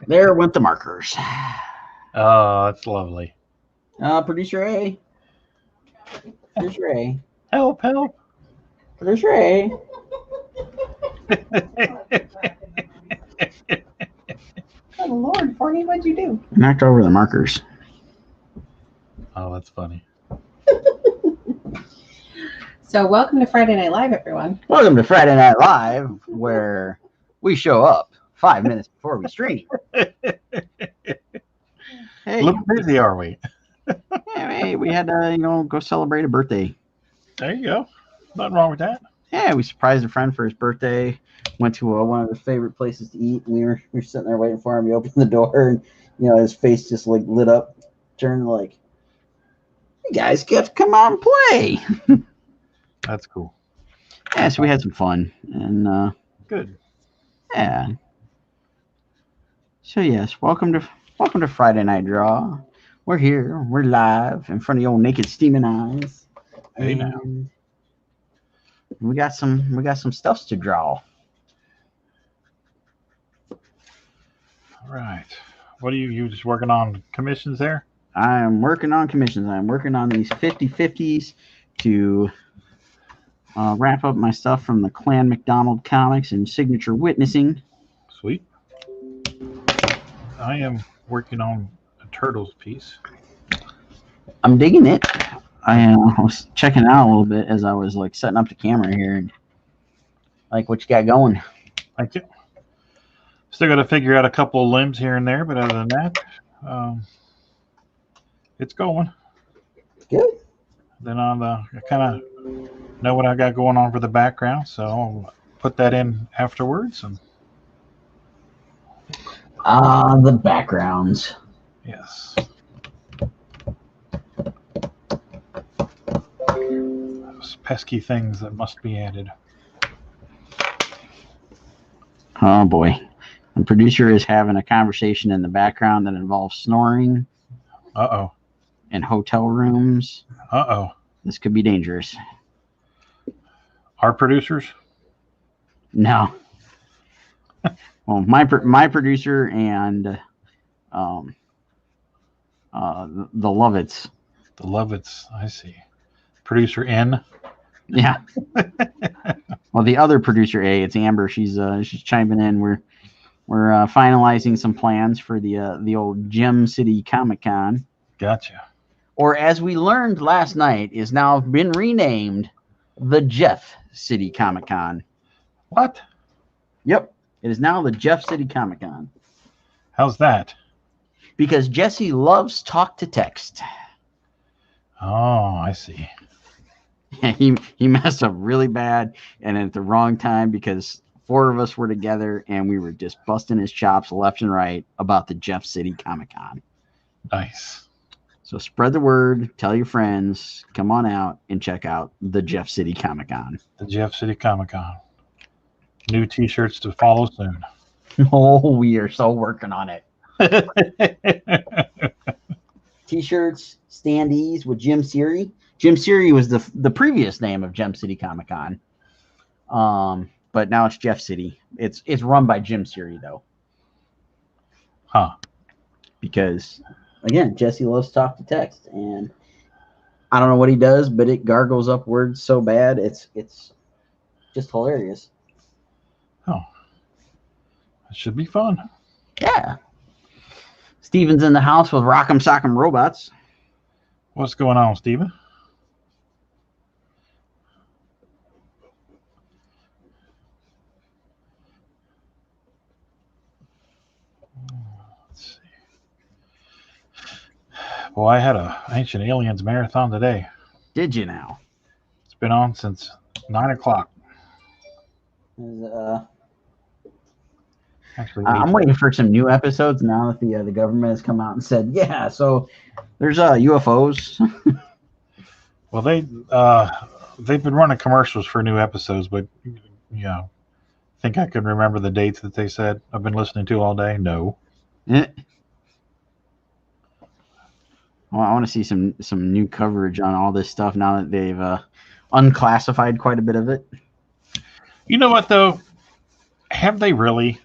There went the markers. Oh, that's lovely. Producer A. Producer A. Help, help. Producer A. Oh, Lord, Forney, what'd you do? Knocked over the markers. Oh, that's funny. So welcome to Friday Night Live, everyone. Welcome to Friday Night Live, where we show up 5 minutes before we stream. A little busy, are we? Hey, we had to, go celebrate a birthday. There you go. Nothing wrong with that. Yeah, we surprised a friend for his birthday. Went to one of his favorite places to eat. We were sitting there waiting for him. He opened the door, and his face just like lit up, turned like, "You guys get to come out and play." That's cool. Yeah, so we had some fun, and Good. yeah. So yes, welcome to Friday Night Draw. We're here. We're live in front of your naked steaming eyes. Hey, now. And we got some stuffs to draw. All right. What are you just working on commissions there? I'm working on commissions. I'm working on these 50/50s to wrap up my stuff from the Clan McDonald comics and Signature Witnessing. Sweet. I am working on a Turtles piece. I'm digging it. I was checking it out a little bit as I was like setting up the camera here. And like what you got going. Thank you. Still got to figure out a couple of limbs here and there, but other than that, it's going. Good. Then I kind of know what I got going on for the background, so I'll put that in afterwards. And the backgrounds. yes, those pesky things that must be added. Oh boy. The producer is having a conversation in the background that involves snoring Uh-oh. in hotel rooms. Uh-oh. This could be dangerous. Our producers? No. Well, my producer and the Lovitz. The Lovitz, I see. Producer N? Yeah. Well, the other producer A, it's Amber. She's chiming in. We're finalizing some plans for the old Gem City Comic Con. Gotcha. Or as we learned last night, is now been renamed the Jeff City Comic Con. What? Yep. It is now the Jeff City Comic Con. How's that? Because Jesse loves talk to text. Oh, I see. He messed up really bad and at the wrong time because 4 of us were together and we were just busting his chops left and right about the Jeff City Comic Con. Nice. So spread the word, tell your friends, come on out and check out the Jeff City Comic Con. The Jeff City Comic Con. New t-shirts to follow soon. Oh, we are so working on it. T-shirts, standees with Jim Siri. Jim Siri was the previous name of Gem City Comic Con. But now it's Jeff City. It's run by Jim Siri though. Huh. Because again, Jesse loves talk to text, and I don't know what he does, but it gargles up words so bad it's just hilarious. Oh. It should be fun. Yeah. Steven's in the house with Rock'em Sock'em Robots. What's going on, Steven? Let's see. Well, I had a Ancient Aliens marathon today. Did you now? It's been on since 9 o'clock. Actually, I'm waiting for some new episodes now that the government has come out and said, yeah, so there's UFOs. well, they've been running commercials for new episodes, but I think I can remember the dates that they said I've been listening to all day. No. Well, I want to see some new coverage on all this stuff now that they've unclassified quite a bit of it. You know what, though? Have they really?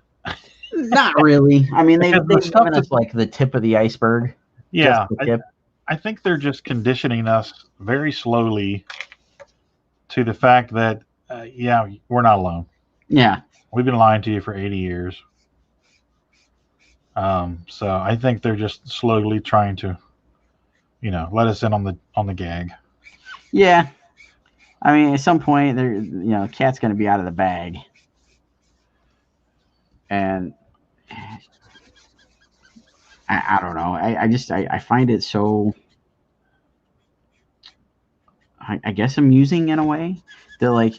Not really. I mean, they've Because the stuff given us like the tip of the iceberg. Yeah, Just the tip. I think they're just conditioning us very slowly to the fact that, yeah, we're not alone. Yeah. We've been lying to you for 80 years. So I think they're just slowly trying to, let us in on the gag. Yeah. I mean, at some point, cat's going to be out of the bag. And I don't know. I find it so, I guess, amusing in a way. They're like,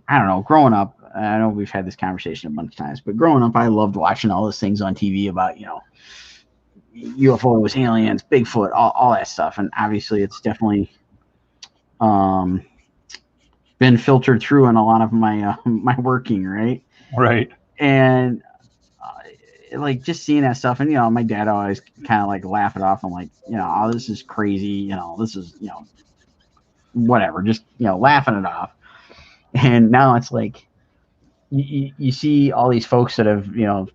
I don't know, growing up, I know we've had this conversation a bunch of times, but growing up, I loved watching all those things on TV about, UFOs, aliens, Bigfoot, all that stuff. And obviously it's definitely been filtered through in a lot of my my working, right? Right. And like just seeing that stuff, and my dad always kind of like laugh it off. I'm like, oh, this is crazy, this is whatever, just laughing it off. And now it's like you see all these folks that have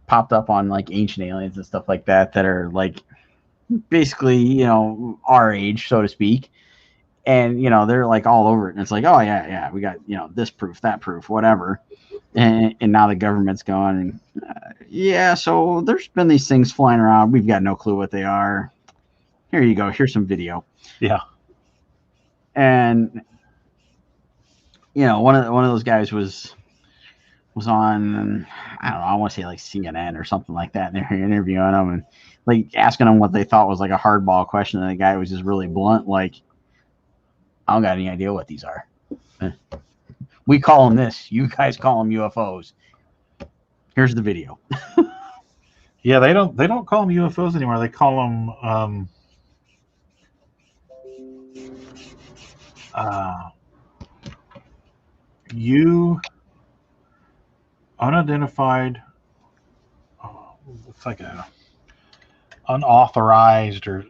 popped up on like Ancient Aliens and stuff like that are like basically our age, so to speak, and they're like all over it, and it's like, oh yeah, we got this proof, that proof, whatever. And now the government's going, yeah, so there's been these things flying around, we've got no clue what they are, here you go, here's some video. Yeah. And one of those guys was on, I don't know, I want to say like CNN or something like that, and they're interviewing them and like asking them what they thought was like a hardball question, and the guy was just really blunt, like, I don't got any idea what these are. We call them this, you guys call them UFOs. Here's the video. Yeah, they don't call them UFOs anymore. They call them unidentified, it's like a unauthorized or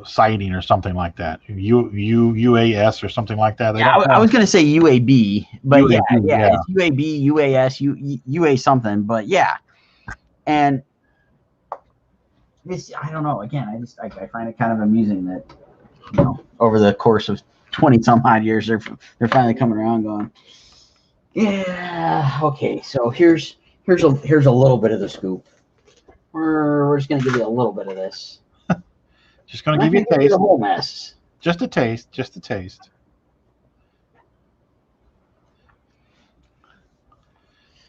sighting or something like that. UAS or something like that. Yeah, I was going to say UAB, but UAB, yeah, it's UAB, UAS, UA something, but yeah. And this, I don't know. Again, I find it kind of amusing that over the course of 20 some odd years, they're finally coming around, going, yeah, okay. So here's a little bit of the scoop. We're just gonna give you a little bit of this. Just gonna give you a taste. The whole mess. Just a taste. Just a taste.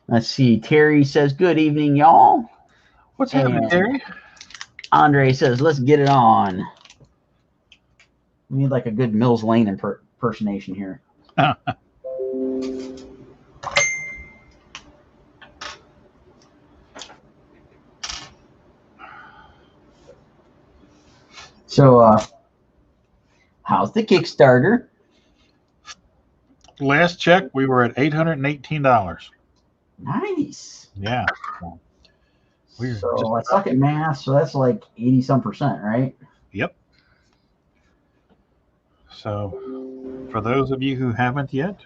Let's see. Terry says, "Good evening, y'all." What's happening, Terry? Andre says, "Let's get it on." We need like a good Mills Lane impersonation here. So, how's the Kickstarter? Last check, we were at $818. Nice. Yeah. So I suck at math, so that's like 80-some%, right? Yep. So, for those of you who haven't yet,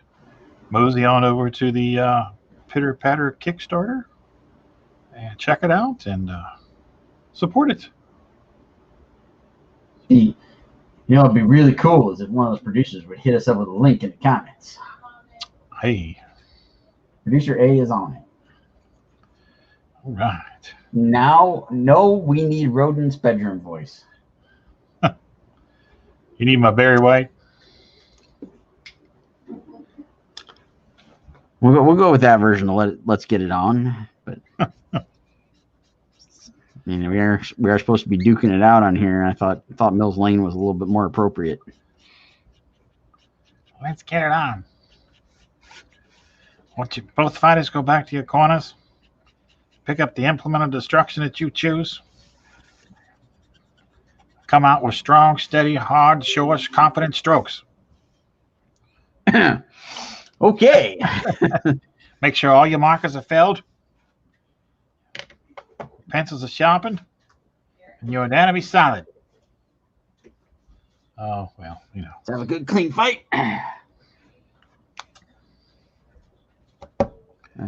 mosey on over to the Pitter Patter Kickstarter and check it out and support it. It'd be really cool is if one of those producers would hit us up with a link in the comments. Hey. Producer A is on it. All right. Now, no, we need Rodin's bedroom voice. You need my Barry White? We'll go with that version of let's get it on. But we are supposed to be duking it out on here. I thought Mills Lane was a little bit more appropriate. Let's get it on. Won't you both fighters go back to your corners? Pick up the implement of destruction that you choose. Come out with strong, steady, hard, short, confident strokes. Okay. Make sure all your markers are filled. Pencils are sharpened. And your anatomy solid. Oh, well, Let's have a good, clean fight.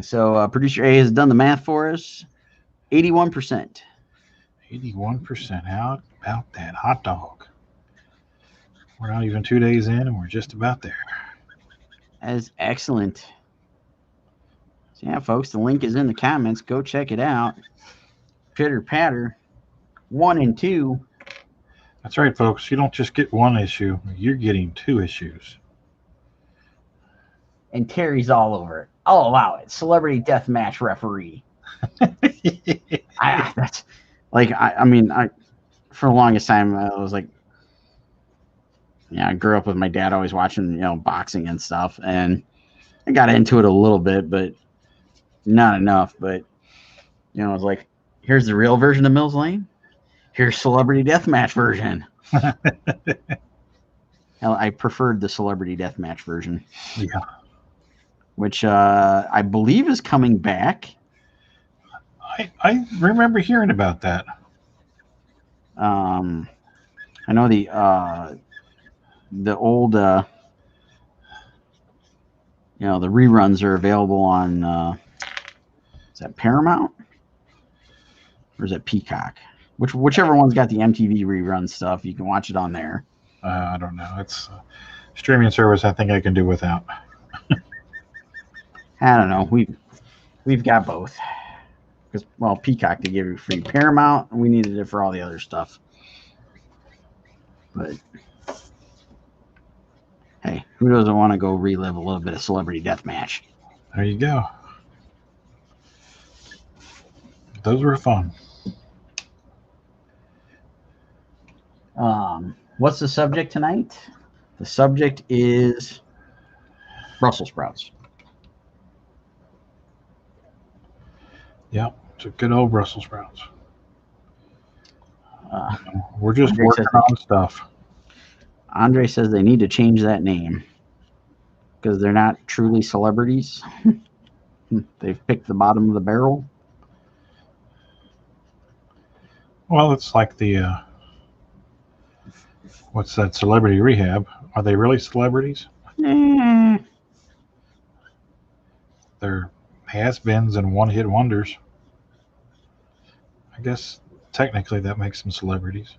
So producer A has done the math for us. 81%. 81%. How about that hot dog? We're not even 2 days in, and we're just about there. That is excellent. So yeah, folks, the link is in the comments. Go check it out. Pitter Patter 1 and 2. That's right, folks. You don't just get one issue. You're getting 2 issues. And Terry's all over it. I'll allow it. Celebrity deathmatch referee. That's like I mean for the longest time I was like, I grew up with my dad always watching boxing and stuff, and I got into it a little bit, but not enough. But I was like, here's the real version of Mills Lane. Here's celebrity deathmatch version. I preferred the celebrity deathmatch version. Yeah. Which I believe is coming back. I remember hearing about that. I know the old the reruns are available on is that Paramount or is it Peacock? Whichever one's got the MTV rerun stuff, you can watch it on there. I don't know. It's a streaming service I think I can do without. I don't know. We've got both. Because Peacock to give you free. Paramount, we needed it for all the other stuff. But hey, who doesn't want to go relive a little bit of celebrity deathmatch? There you go. Those were fun. What's the subject tonight? The subject is Brussels sprouts. Yeah, it's a good old Brussels sprouts. We're just working on stuff. Andre says they need to change that name because they're not truly celebrities. They've picked the bottom of the barrel. Well, it's like the what's that, Celebrity Rehab? Are they really celebrities? They're has-beens and one-hit wonders. I guess technically that makes them celebrities.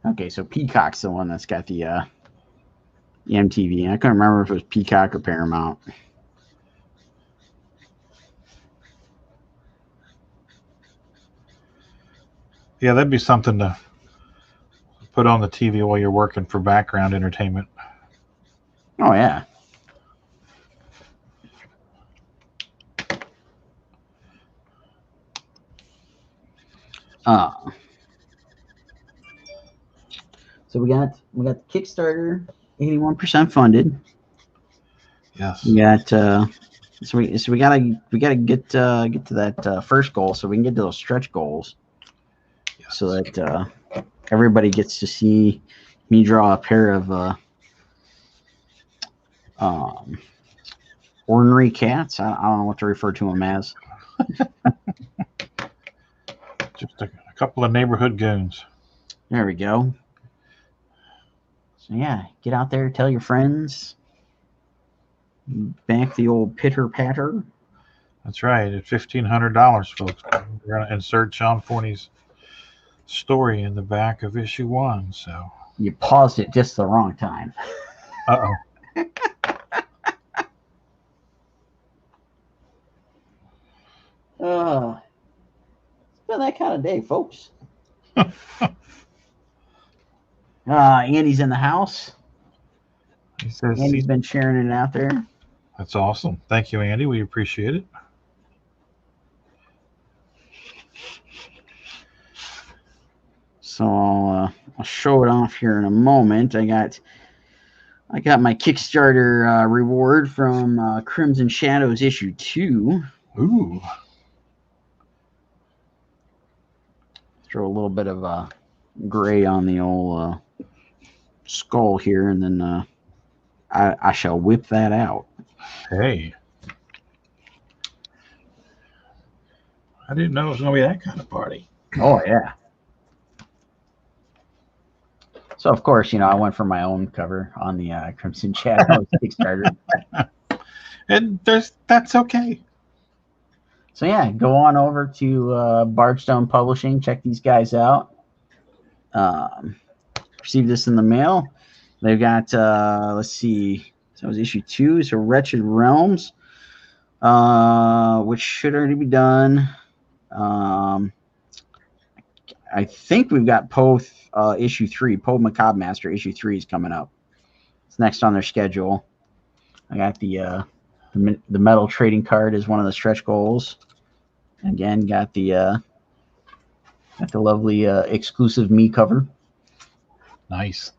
Okay, so Peacock's the one that's got the MTV. I couldn't remember if it was Peacock or Paramount. Yeah, that'd be something to put on the TV while you're working for background entertainment. Oh, yeah. So we got the Kickstarter 81% funded. Yes. We got so we gotta get to that first goal so we can get to those stretch goals. Yes. So that everybody gets to see me draw a pair of ornery cats. I don't know what to refer to them as. Just a couple of neighborhood goons. There we go. So yeah, get out there, tell your friends. Back the old pitter patter. That's right. At $1,500, folks, we're going to insert Sean Forney's story in the back of issue 1. So you paused it just the wrong time. Uh-oh. It's been that kind of day, folks. Andy's in the house. He says Andy's been sharing it out there. That's awesome. Thank you, Andy. We appreciate it. So I'll show it off here in a moment. I got my Kickstarter reward from Crimson Shadows issue 2. Ooh. Throw a little bit of gray on the old skull here, and then I shall whip that out. Hey. I didn't know it was going to be that kind of party. Oh, yeah. So of course, I went for my own cover on the Crimson Shadows Kickstarter. And that's okay. So yeah, go on over to Bardstone Publishing. Check these guys out. Receive this in the mail. They've got let's see. So it was issue 2. So Wretched Realms, which should already be done. I think we've got Poe issue 3. Poe Macabre Master issue 3 is coming up. It's next on their schedule. I got the metal trading card as one of the stretch goals. Again, got the lovely exclusive me cover. Nice.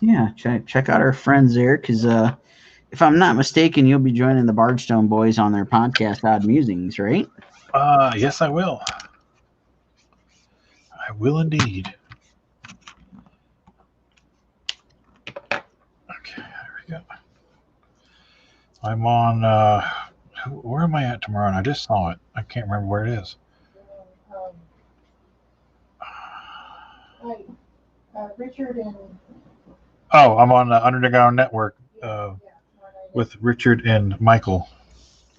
Yeah, check out our friends there, because if I'm not mistaken, you'll be joining the Bardstone boys on their podcast, Odd Musings, right? Yes, I will. I will indeed. Okay, there we go. I'm on. Where am I at tomorrow? And I just saw it. I can't remember where it is. Richard and. Oh, I'm on the Underground Network with Richard and Michael.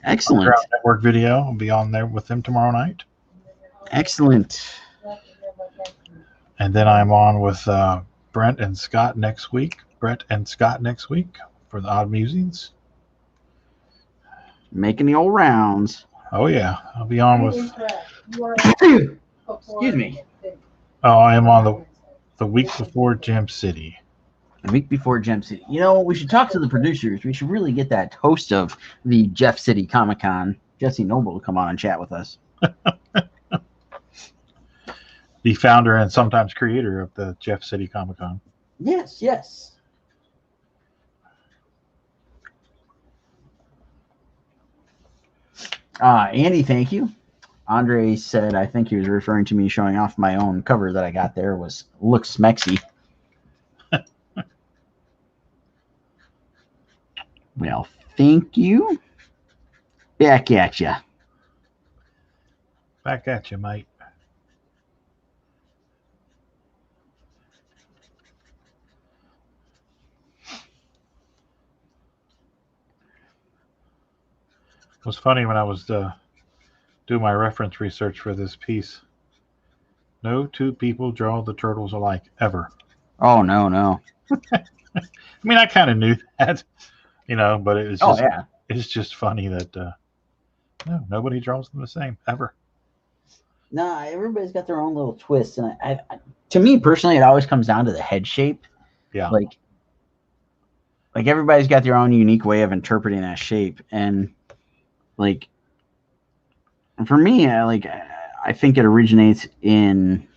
Excellent. Underground Network video. I'll be on there with them tomorrow night. Excellent. And then I'm on with Brett and Scott next week for the Odd Musings. Making the old rounds. Oh, yeah. I'll be on with... Excuse me. Oh, I am on the week before Gem City. The week before Gem City. We should talk to the producers. We should really get that host of the Jeff City Comic Con, Jesse Noble, to come on and chat with us. The founder and sometimes creator of the Jeff City Comic Con. Yes, yes. Andy, thank you. Andre said, I think he was referring to me showing off my own cover that I got there looks smexy. Well, thank you. Back at ya. Back at you, mate. It was funny when I was doing my reference research for this piece. No two people draw the turtles alike, ever. Oh, no. I mean, I kind of knew that, but it was just, yeah. It's just funny that no, nobody draws them the same, ever. No, everybody's got their own little twist. And I to me personally, it always comes down to the head shape. Yeah. Like everybody's got their own unique way of interpreting that shape. And for me, I think it originates in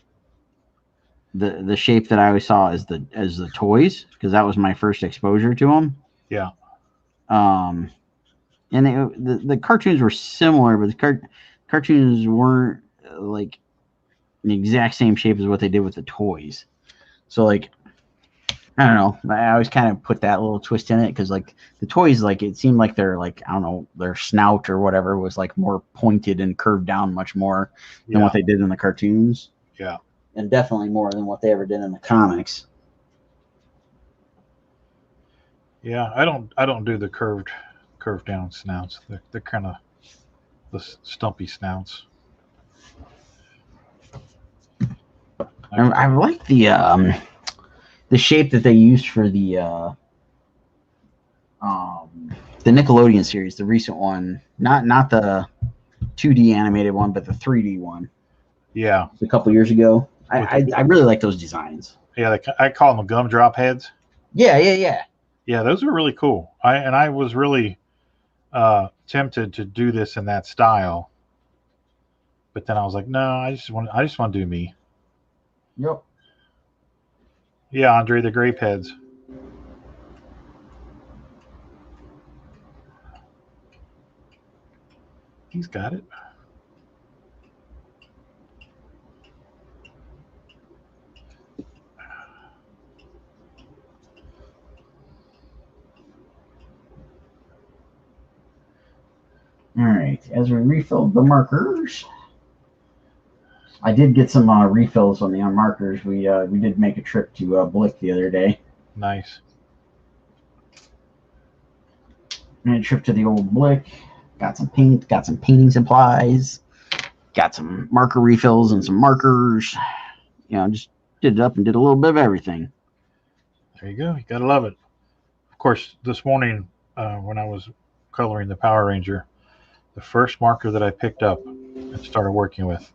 the shape that I always saw as the toys, because that was my first exposure to them. Yeah. And the cartoons were similar, but the cartoons weren't like the exact same shape as what they did with the toys. So I don't know. I always kind of put that little twist in it, because the toys, it seemed like their I don't know, their snout or whatever was more pointed and curved down much more than what they did in the cartoons. Yeah. And definitely more than what they ever did in the comics. Yeah, I don't do the curved down snouts. They're kind of the stumpy snouts. I like the shape that they used for the Nickelodeon series, the recent one, not the 2D animated one, but the 3D one. Yeah, a couple years ago. I really like those designs. Yeah, I call them gumdrop heads. Yeah. Yeah, those are really cool. I was really tempted to do this in that style, but then I was like, no, I just want to do me. Yep. Yeah, Andre, the grape heads. He's got it. All right, as we refill the markers. I did get some refills on the markers. We did make a trip to Blick the other day. Nice. Made a trip to the old Blick. Got some paint. Got some painting supplies. Got some marker refills and some markers. You know, just did it up and did a little bit of everything. There you go. You gotta love it. Of course, this morning when I was coloring the Power Ranger, the first marker that I picked up and started working with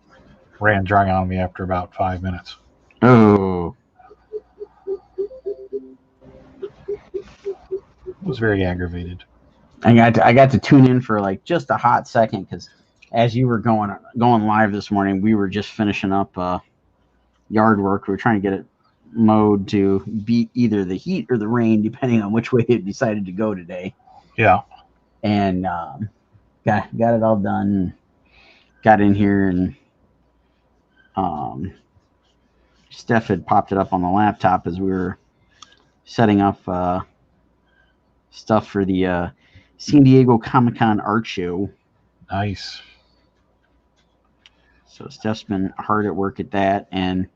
ran dry on me after about 5 minutes. Oh. I was very aggravated. I got to tune in for like just a hot second because as you were going live this morning, we were just finishing up yard work. We were trying to get it mowed to beat either the heat or the rain, depending on which way it decided to go today. Yeah. And got it all done. Got in here and Steph had popped it up on the laptop as we were setting up stuff for the San Diego Comic-Con art show. Nice. So Steph's been hard at work at that. And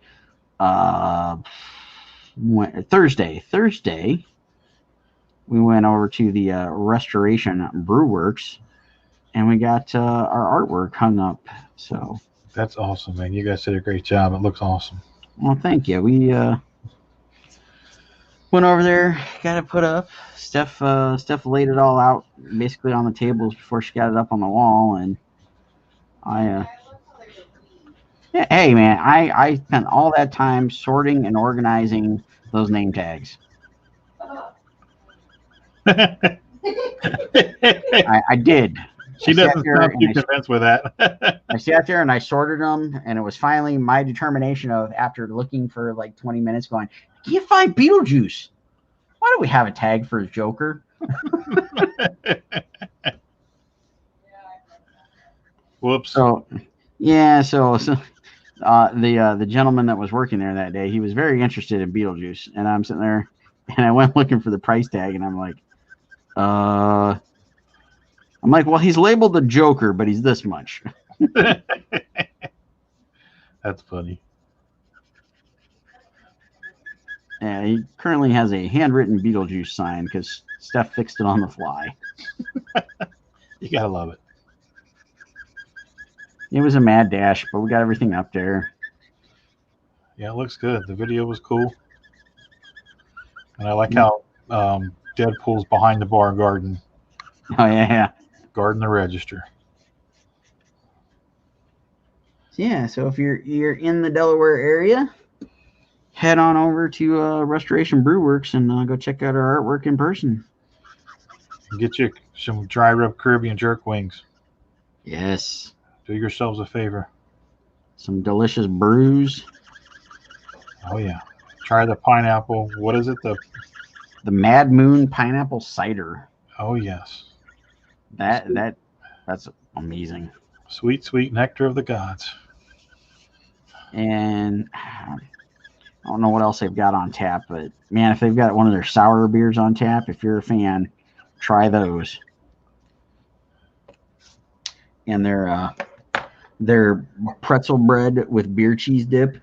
Thursday, we went over to the Restoration Brew Works, and we got our artwork hung up. So that's awesome, man. You guys did a great job. It looks awesome. Well, thank you. We went over there, got it put up. Steph laid it all out basically on the tables before she got it up on the wall, and yeah, hey man, I spent all that time sorting and organizing those name tags. I did. She doesn't stop you convinced with that. I sat there and I sorted them, and it was finally my determination of, after looking for like 20 minutes, going, "Can you find Beetlejuice? Why do we have a tag for his Joker?" Whoops. So, yeah, so the gentleman that was working there that day, he was very interested in Beetlejuice, and I'm sitting there, and I went looking for the price tag, and I'm like, well, he's labeled the Joker, but he's this much. That's funny. Yeah, he currently has a handwritten Beetlejuice sign because Steph fixed it on the fly. You gotta love it. It was a mad dash, but we got everything up there. Yeah, it looks good. The video was cool. And I like how Deadpool's behind the bar garden. Oh, yeah. Guarding the register. Yeah, so if you're in the Delaware area, head on over to Restoration Brew Works and go check out our artwork in person. Get you some dry rub Caribbean jerk wings. Yes. Do yourselves a favor. Some delicious brews. Oh yeah. Try the pineapple. What is it? The Mad Moon pineapple cider. Oh yes. That's amazing. Sweet, sweet nectar of the gods. And I don't know what else they've got on tap, but man, if they've got one of their sour beers on tap, if you're a fan, try those. And their pretzel bread with beer cheese dip,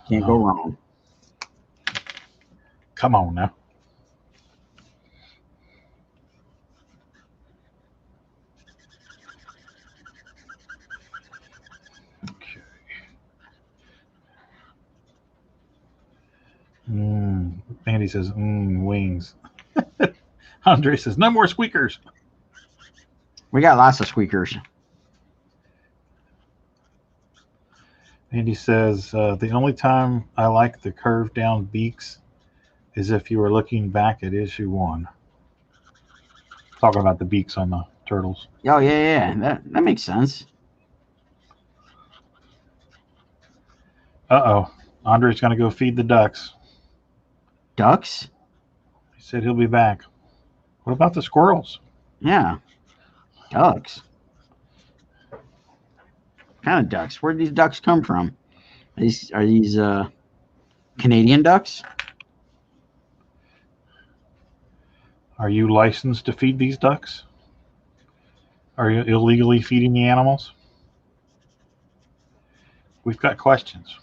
can't go wrong. Come on now. Okay. Andy says, wings. Andre says, no more squeakers. We got lots of squeakers. Andy says, the only time I like the curved down beaks is if you were looking back at issue 1. Talking about the beaks on the turtles. Oh, yeah. That makes sense. Uh-oh. Andre's going to go feed the ducks. Ducks? He said he'll be back. What about the squirrels? Yeah. Ducks. What kind of ducks? Where did these ducks come from? Are these Canadian ducks? Are you licensed to feed these ducks? Are you illegally feeding the animals? We've got questions.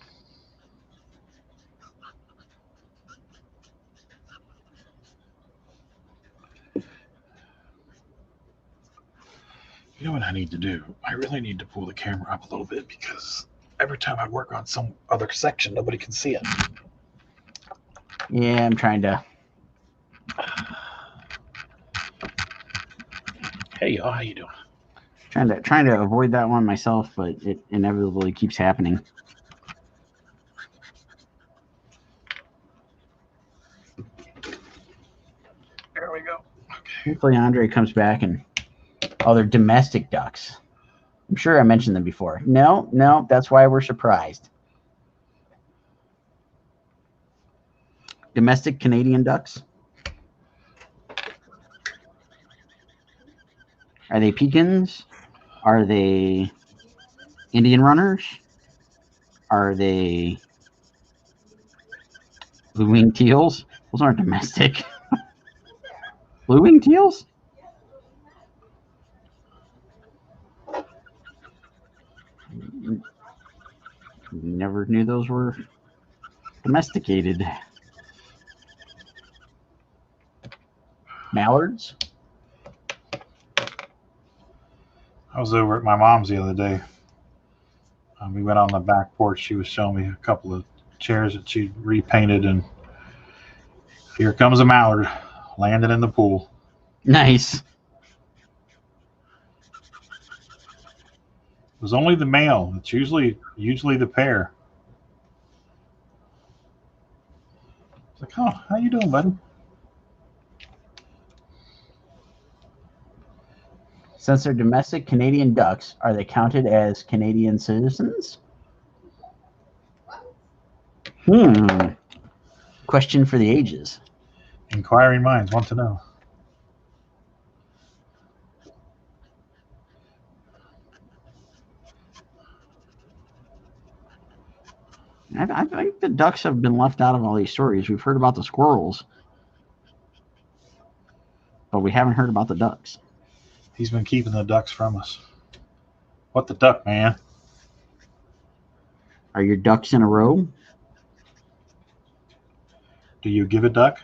You know what I need to do? I really need to pull the camera up a little bit because every time I work on some other section, nobody can see it. Yeah, I'm trying to. Hey, y'all, how you doing? Trying to avoid that one myself, but it inevitably keeps happening. There we go. Okay. Hopefully Andre comes back and they're domestic ducks. I'm sure I mentioned them before. No, that's why we're surprised. Domestic Canadian ducks. Are they pecans? Are they Indian runners? Are they blue-winged teals? Those aren't domestic. Blue-winged teals? Never knew those were domesticated. Mallards? I was over at my mom's the other day. We went on the back porch. She was showing me a couple of chairs that she repainted, and here comes a mallard landing in the pool. Nice. It was only the male. It's usually the pair. It's like, oh, how you doing, buddy? Since they're domestic Canadian ducks, are they counted as Canadian citizens? Question for the ages. Inquiring minds want to know. I think the ducks have been left out of all these stories. We've heard about the squirrels, but we haven't heard about the ducks. He's been keeping the ducks from us. What the duck, man? Are your ducks in a row? Do you give a duck?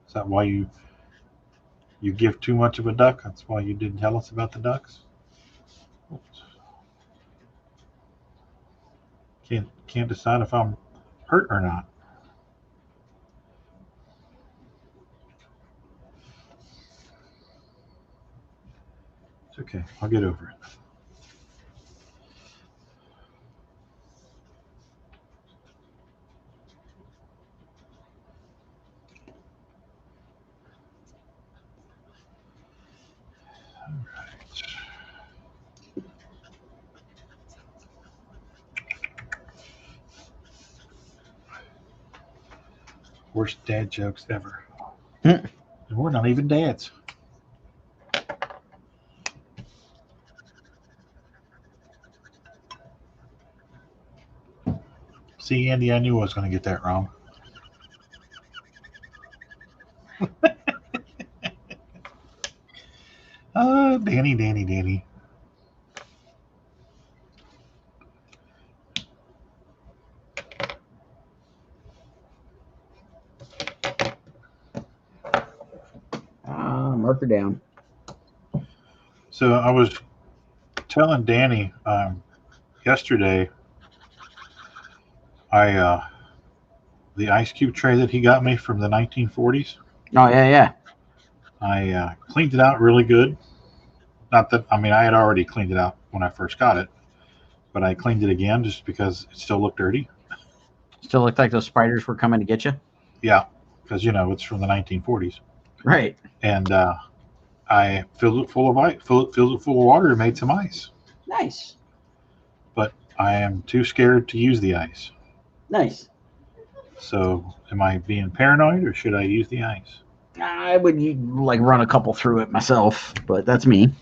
Is that why you give too much of a duck? That's why you didn't tell us about the ducks? Oops. Can't decide if I'm hurt or not. It's okay. I'll get over it. All right. Worst dad jokes ever. And we're not even dads. See, Andy, I knew I was going to get that wrong. Danny. Marker down. So I was telling Danny yesterday, the ice cube tray that he got me from the 1940s. Oh yeah. I cleaned it out really good. Not that, I mean, I had already cleaned it out when I first got it, but I cleaned it again just because it still looked dirty. Still looked like those spiders were coming to get you. Yeah, because it's from the 1940s. Right. And I filled it full of water and made some ice. Nice. But I am too scared to use the ice. Nice. So, am I being paranoid, or should I use the ice? I would run a couple through it myself, but that's me.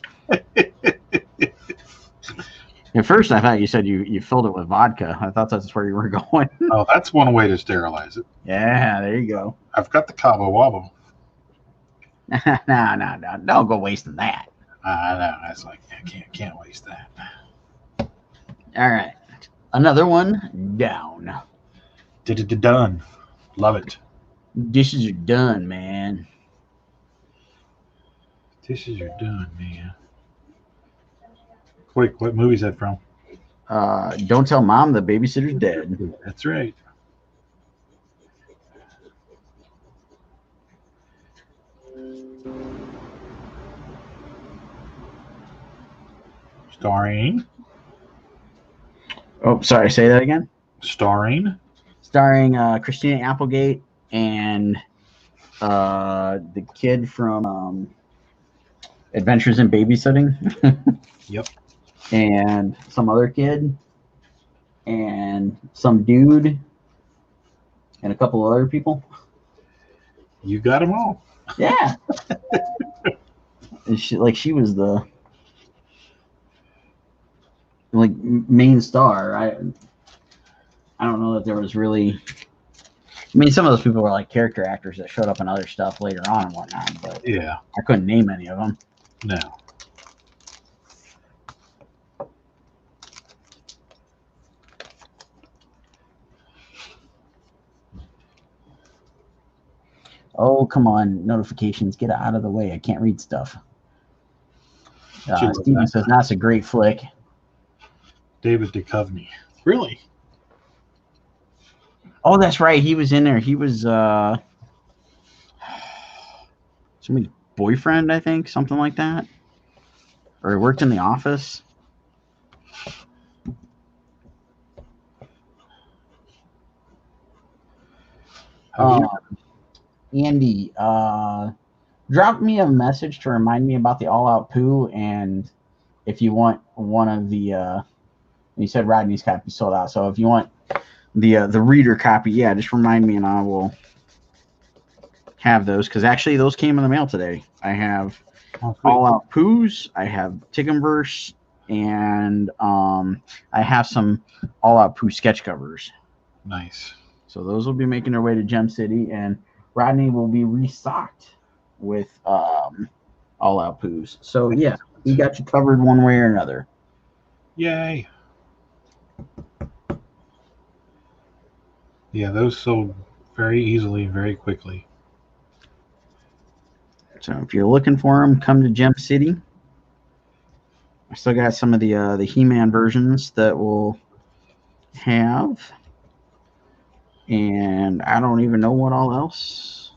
At first, I thought you said you filled it with vodka. I thought that's where you were going. Oh, that's one way to sterilize it. Yeah, there you go. I've got the Cabo Wabo. No. Don't go wasting that. I know. That's like, I can't waste that. All right. Another one down. Done. Love it. Dishes are done, man. Dishes are done, man. Quick, what movie is that from? Don't tell mom the babysitter's dead. That's right. Starring. Oh, sorry. Say that again. Starring. Starring Christina Applegate and the kid from Adventures in Babysitting. Yep. And some other kid. And some dude. And a couple other people. You got them all. Yeah. And she was the main star. I don't know that there was really. I mean, some of those people were like character actors that showed up in other stuff later on and whatnot, but Yeah. I couldn't name any of them. No. Oh, come on. Notifications. Get out of the way. I can't read stuff. Steven says, that's a great flick. David Duchovny. Really? Oh, that's right. He was in there. He was somebody's boyfriend, I think. Something like that. Or he worked in the office. Andy, drop me a message to remind me about the All Out Poo, and if you want one of the, you said Rodney's copy sold out, so if you want the reader copy, yeah, just remind me and I will have those, because actually those came in the mail today. I have All Out Poos, I have Tickumverse, and I have some All Out Poo sketch covers. Nice. So those will be making their way to Gem City, and Rodney will be restocked with All Out Poos. So yeah, he got you covered one way or another. Yay. Yeah, those sold very easily, very quickly. So if you're looking for them, come to Gem City. I still got some of the He-Man versions that we'll have. And I don't even know what all else.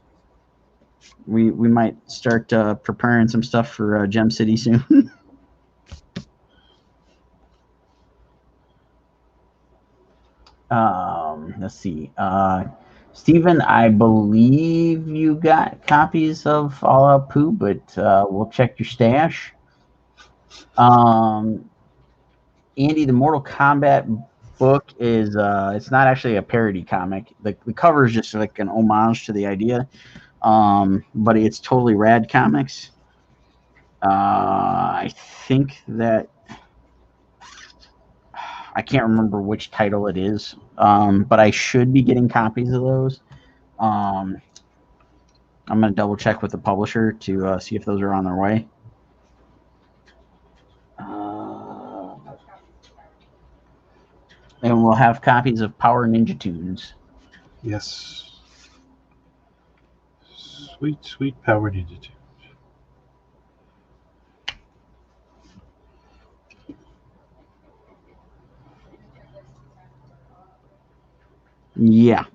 We might start preparing some stuff for Gem City soon. Let's see. Steven, I believe you got copies of All Out Poo, but we'll check your stash. Andy, the Mortal Kombat book is it's not actually a parody comic. The cover is just like an homage to the idea, but it's totally rad comics. I think that I can't remember which title it is, but I should be getting copies of those. I'm going to double check with the publisher to see if those are on their way. And we'll have copies of Power Ninja Tunes. Yes. Sweet, sweet Power Ninja Tunes. Yeah.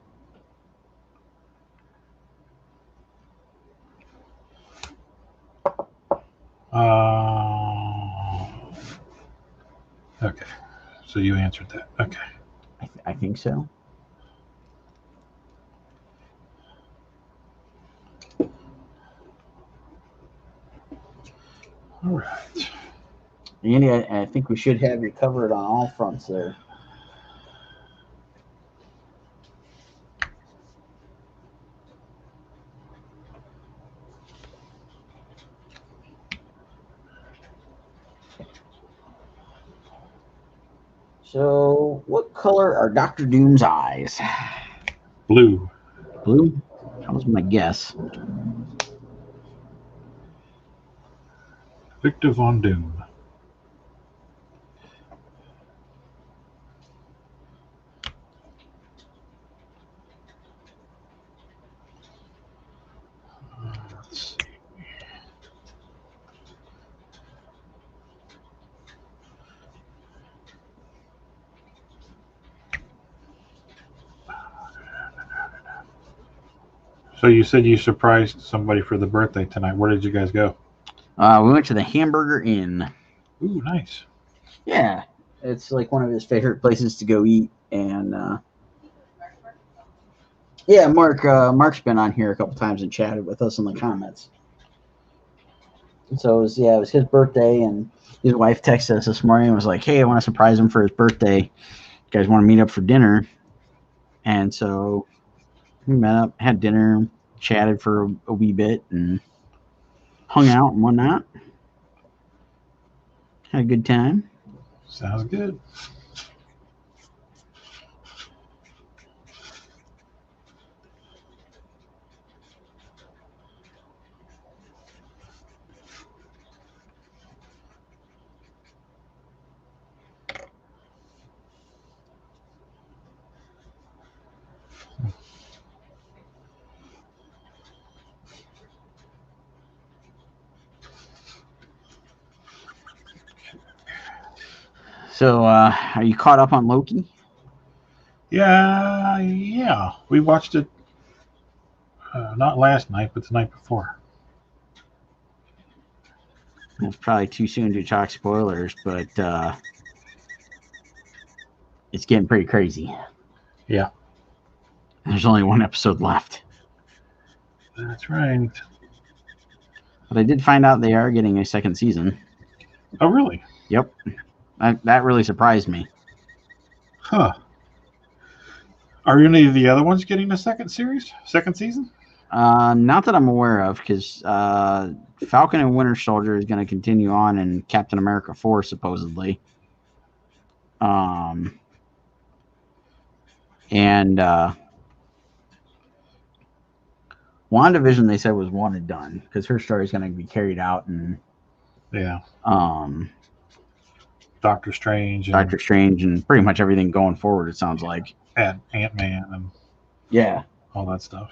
Okay. So you answered that. Okay. I think so. All right. Andy, I think we should have you covered on all fronts there. So, what color are Dr. Doom's eyes? Blue. Blue? That was my guess. Victor Von Doom. So you said you surprised somebody for the birthday tonight. Where did you guys go? We went to the Hamburger Inn. Ooh, nice. Yeah, it's like one of his favorite places to go eat. And yeah, Mark's been on here a couple times and chatted with us in the comments. So it was his birthday, and his wife texted us this morning and was like, "Hey, I want to surprise him for his birthday. You guys want to meet up for dinner?" And so we met up, had dinner, chatted for a wee bit, and hung out and whatnot. Had a good time. Sounds good. So, are you caught up on Loki? Yeah. We watched it not last night, but the night before. It's probably too soon to talk spoilers, but it's getting pretty crazy. Yeah. There's only one episode left. That's right. But I did find out they are getting a second season. Oh, really? Yep. That really surprised me. Huh. Are any of the other ones getting a second season? Not that I'm aware of, because Falcon and Winter Soldier is going to continue on in Captain America 4, supposedly. And WandaVision, they said, was one and done, because her story is going to be carried out in Doctor Strange and pretty much everything going forward, it sounds like. And Ant-Man and all that stuff.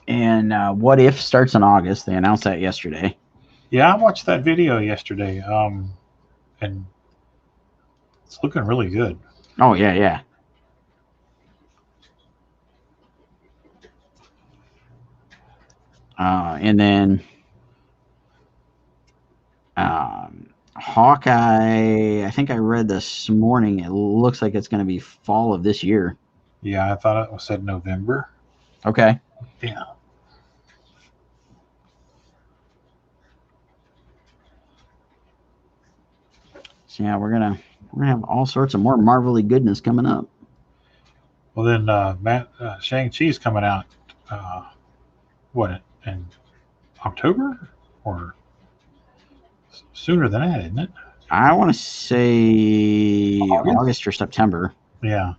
And What If starts in August. They announced that yesterday. Yeah, I watched that video yesterday, and it's looking really good. Oh, yeah. And then Hawkeye, I think I read this morning, it looks like it's going to be fall of this year. Yeah, I thought it was said November. Okay. Yeah. So yeah, we're gonna have all sorts of more Marvel-y goodness coming up. Well, then Shang-Chi's coming out. In October or sooner than that, isn't it? I want to say August or September. Yeah.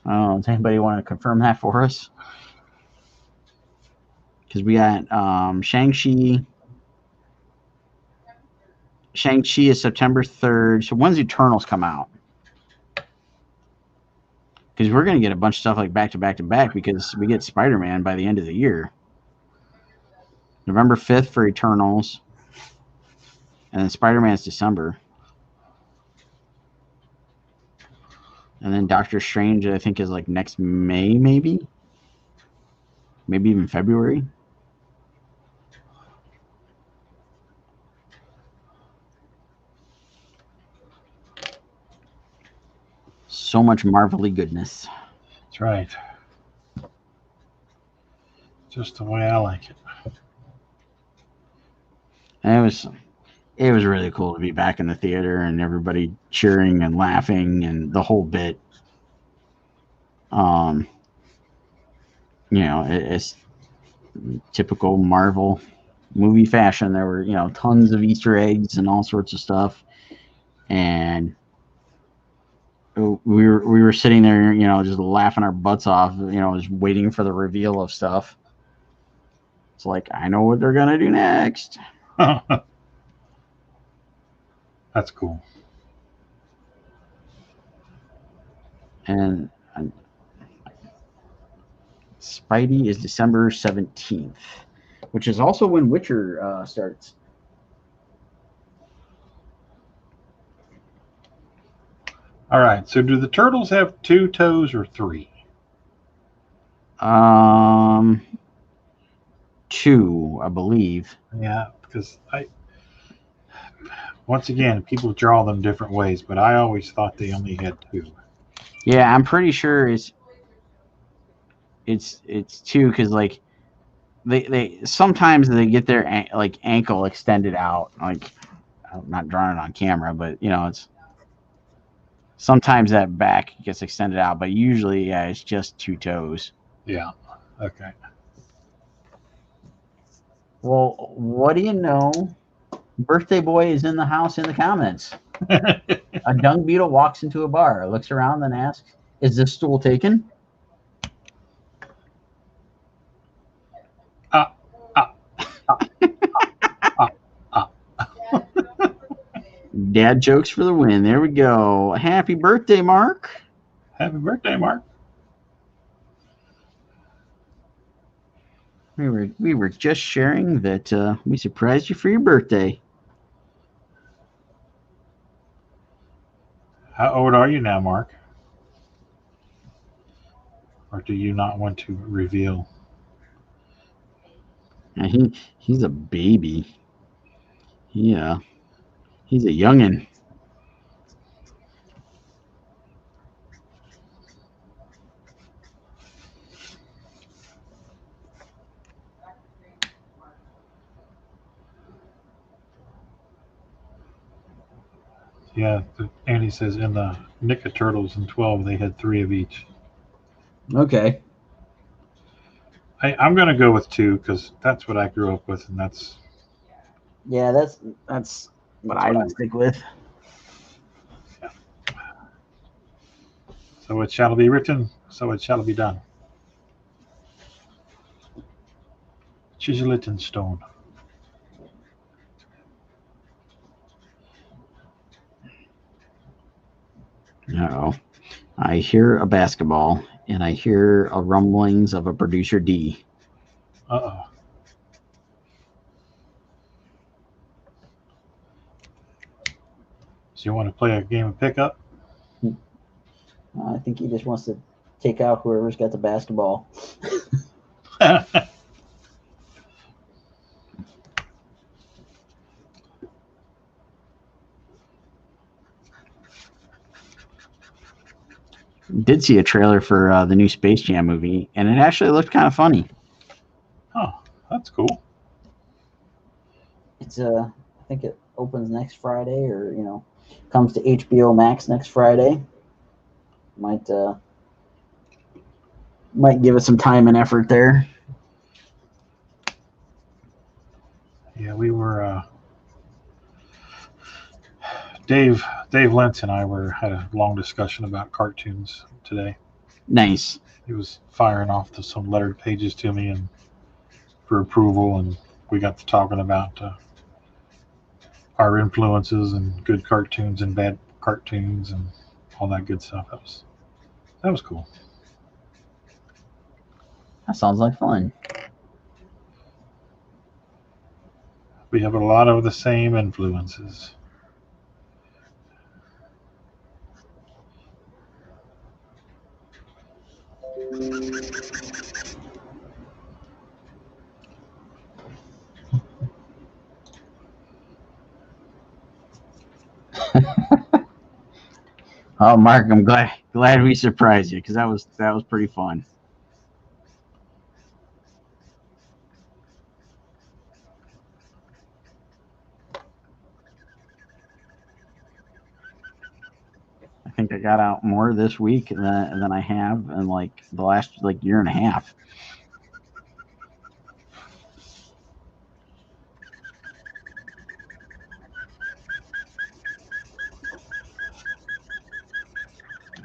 Does anybody want to confirm that for us? Because we got Shang-Chi. Shang-Chi is September 3rd. So when's Eternals come out? Because we're going to get a bunch of stuff like back to back to back, because we get Spider-Man by the end of the year. November 5th for Eternals. And then Spider-Man's December. And then Doctor Strange, I think, is like next May, maybe? Maybe even February. So much Marvel-y goodness. That's right. Just the way I like it. And it was really cool to be back in the theater and everybody cheering and laughing and the whole bit. It's typical Marvel movie fashion. There were, tons of Easter eggs and all sorts of stuff. And we were sitting there, just laughing our butts off, just waiting for the reveal of stuff. It's like, I know what they're gonna do next. That's cool. And Spidey is December 17th, which is also when Witcher starts. All right. So do the turtles have 2 toes or 3? Two, I believe. Yeah, because once again, people draw them different ways, but I always thought they only had two. Yeah, I'm pretty sure it's two because like they sometimes they get their like ankle extended out. Like I'm not drawing it on camera, but it's sometimes that back gets extended out, but usually yeah, it's just two toes. Yeah. Okay. Well, what do you know? Birthday boy is in the house in the comments. A dung beetle walks into a bar, looks around, then asks, "Is this stool taken?" ah, ah, ah, ah, ah. Dad jokes for the win. There we go. Happy birthday, Mark. Happy birthday, Mark. We were just sharing that we surprised you for your birthday. How old are you now, Mark? Or do you not want to reveal? And he's a baby. Yeah, he's a youngin'. Yeah, Andy says in the Nicka Turtles in 12, they had three of each. Okay. I'm going to go with two because that's what I grew up with, and that's Yeah, that's what I would stick with. yeah. So it shall be written, so it shall be done. Chisel it in stone. Uh-oh. I hear a basketball, and I hear a rumblings of a producer D. Uh-oh. So you want to play a game of pickup? I think he just wants to take out whoever's got the basketball. Did see a trailer for the new Space Jam movie, and it actually looked kind of funny. Oh, that's cool. It's I think it opens next Friday, or comes to HBO Max next Friday. Might give it some time and effort there. Yeah, we were Dave Lentz and I had a long discussion about cartoons today. Nice. He was firing off some lettered pages to me and for approval, and we got to talking about our influences and good cartoons and bad cartoons and all that good stuff. That was cool. That sounds like fun. We have a lot of the same influences. Oh, Mark, I'm glad we surprised you because that was pretty fun. I think I got out more this week than I have in like the last year and a half.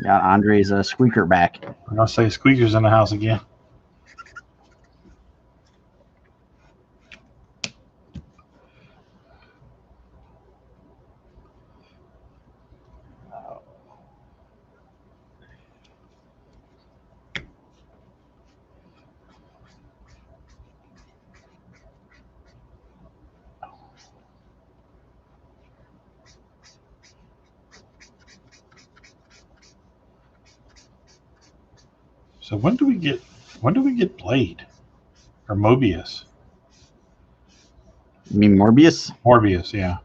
Got Andre's squeaker back. I'm gonna say Squeaker's in the house again. So when do we get When do we get Blade or Mobius? You mean Morbius? Morbius, yeah.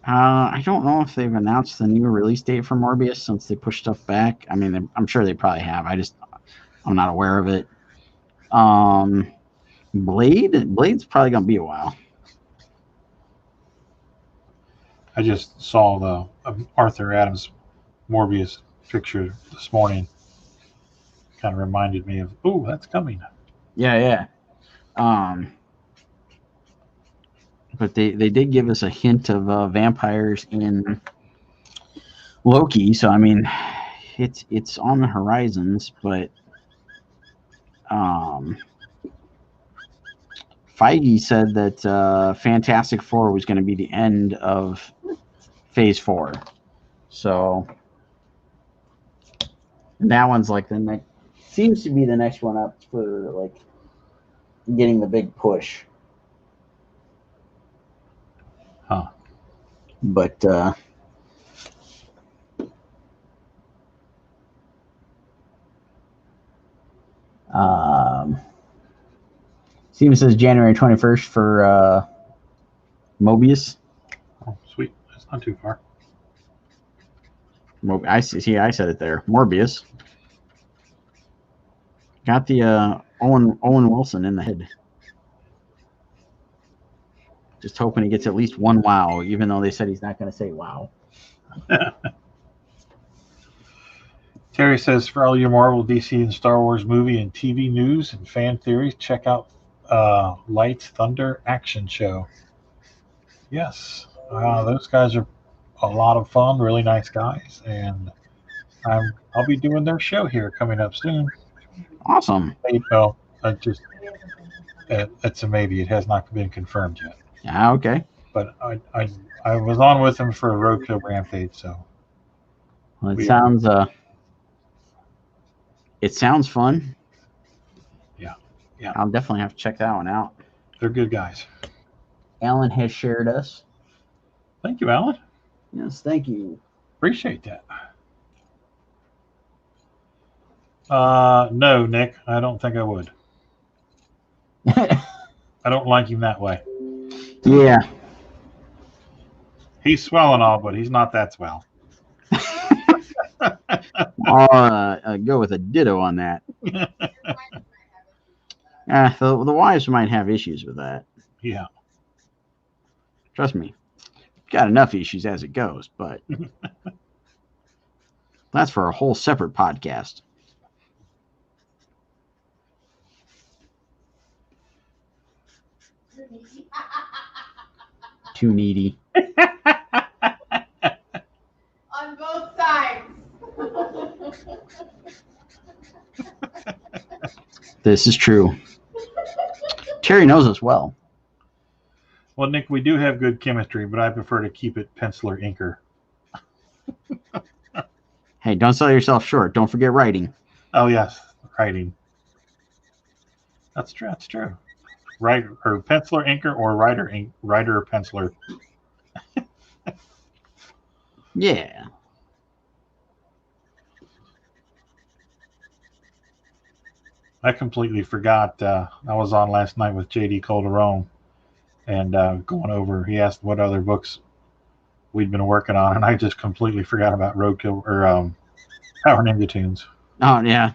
I don't know if they've announced the new release date for Morbius since they pushed stuff back. I mean, I'm sure they probably have. I'm not aware of it. Blade's probably gonna be a while. I just saw the Arthur Adams Morbius picture this morning. Kind of reminded me of, oh, that's coming. Yeah. But they did give us a hint of vampires in Loki, so I mean, it's on the horizons, but Feige said that Fantastic Four was going to be the end of Phase 4. So that one's like the next, seems to be the next one up for like getting the big push. Huh. But Steven says January 21st for Mobius. Oh, sweet. That's not too far. I see. I said it there. Morbius. Got the Owen Wilson in the head. Just hoping he gets at least one wow, even though they said he's not going to say wow. Terry says, for all your Marvel, DC, and Star Wars movie and TV news and fan theories, check out Lights Thunder Action Show. Yes, those guys are a lot of fun, really nice guys, and I'll be doing their show here coming up soon. Awesome. Well, it's a maybe. It has not been confirmed yet. Yeah, okay. But I was on with them for a Roadkill Rampage, so. Well, it sounds fun. Yeah. I'll definitely have to check that one out. They're good guys. Alan has shared us. Thank you, Alan. Yes, thank you. Appreciate that. No, Nick, I don't think I would. I don't like him that way. Yeah. He's swell and all, but he's not that swell. I'll go with a ditto on that. The wives might have issues with that. Yeah. Trust me. Got enough issues as it goes, but that's for a whole separate podcast. Too needy. On both sides. This is true. Terry knows us well. Well, Nick, we do have good chemistry, but I prefer to keep it penciler inker. Hey, don't sell yourself short. Don't forget writing. Oh yes, writing. That's true. That's true. Writer or penciler inker or writer or penciler. Yeah. I completely forgot. I was on last night with JD Calderon and going over. He asked what other books we'd been working on, and I just completely forgot about Roadkill or Power Ninja Tunes. Oh yeah.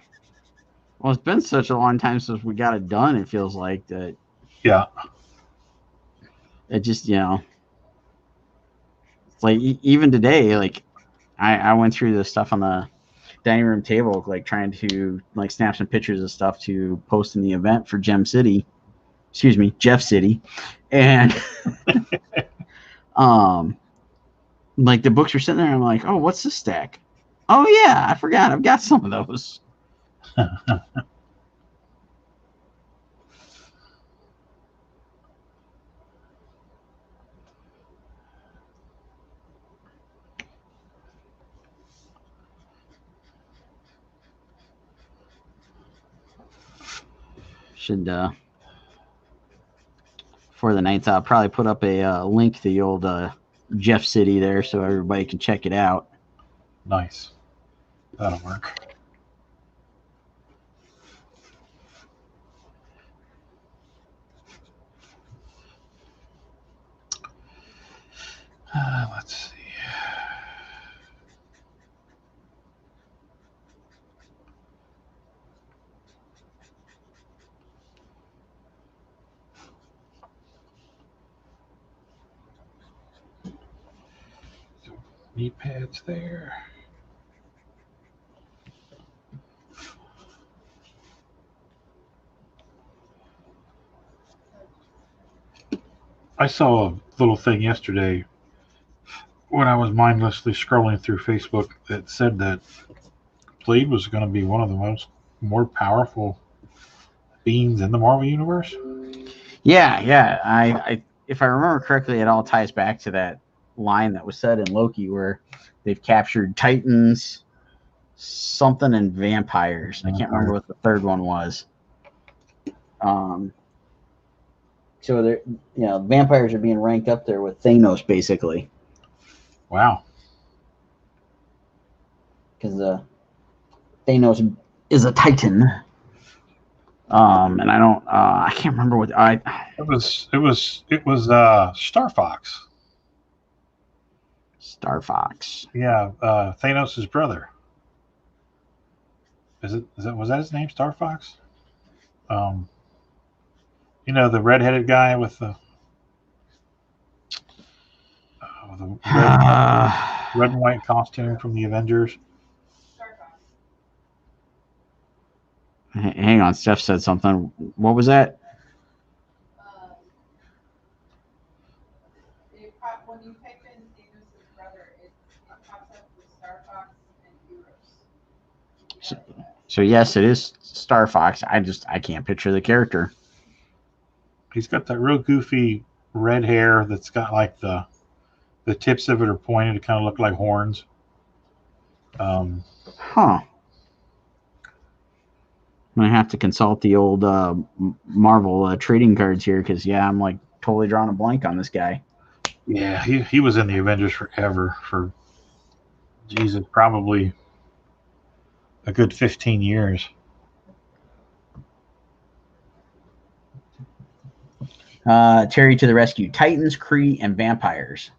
Well, it's been such a long time since we got it done. It feels like that. Yeah. It just, it's like even today, like I went through the stuff on the dining room table, like trying to like snap some pictures of stuff to post in the event for Jeff City, and like the books were sitting there. I'm like, oh, what's this stack? Oh yeah, I forgot. I've got some of those. Should for the ninth, I'll probably put up a link to the old Jeff City there so everybody can check it out. Nice. That'll work. Let's see. So, knee pads there. I saw a little thing yesterday when I was mindlessly scrolling through Facebook that said that Blade was going to be one of the more powerful beings in the Marvel universe. Yeah. I if I remember correctly, it all ties back to that line that was said in Loki where they've captured Titans, something, and vampires. I can't remember what the third one was. So they're vampires are being ranked up there with Thanos basically. Wow. Because Thanos is a Titan. And I can't remember what It was Star Fox. Star Fox. Yeah, Thanos' brother. Was that his name, Star Fox? The redheaded guy with the red and white costume from the Avengers. Hang on, Steph said something. What was that? When you type in Thanos' brother, it pops up with Star Fox and Heroes. So yes, it is Star Fox. I can't picture the character. He's got that real goofy red hair that's got like the tips of it are pointed to kind of look like horns. Huh. I'm gonna have to consult the old Marvel trading cards here because I'm like totally drawing a blank on this guy. Yeah, he was in the Avengers forever, for Jesus, probably a good 15 years. Terry to the rescue. Titans, Kree, and vampires.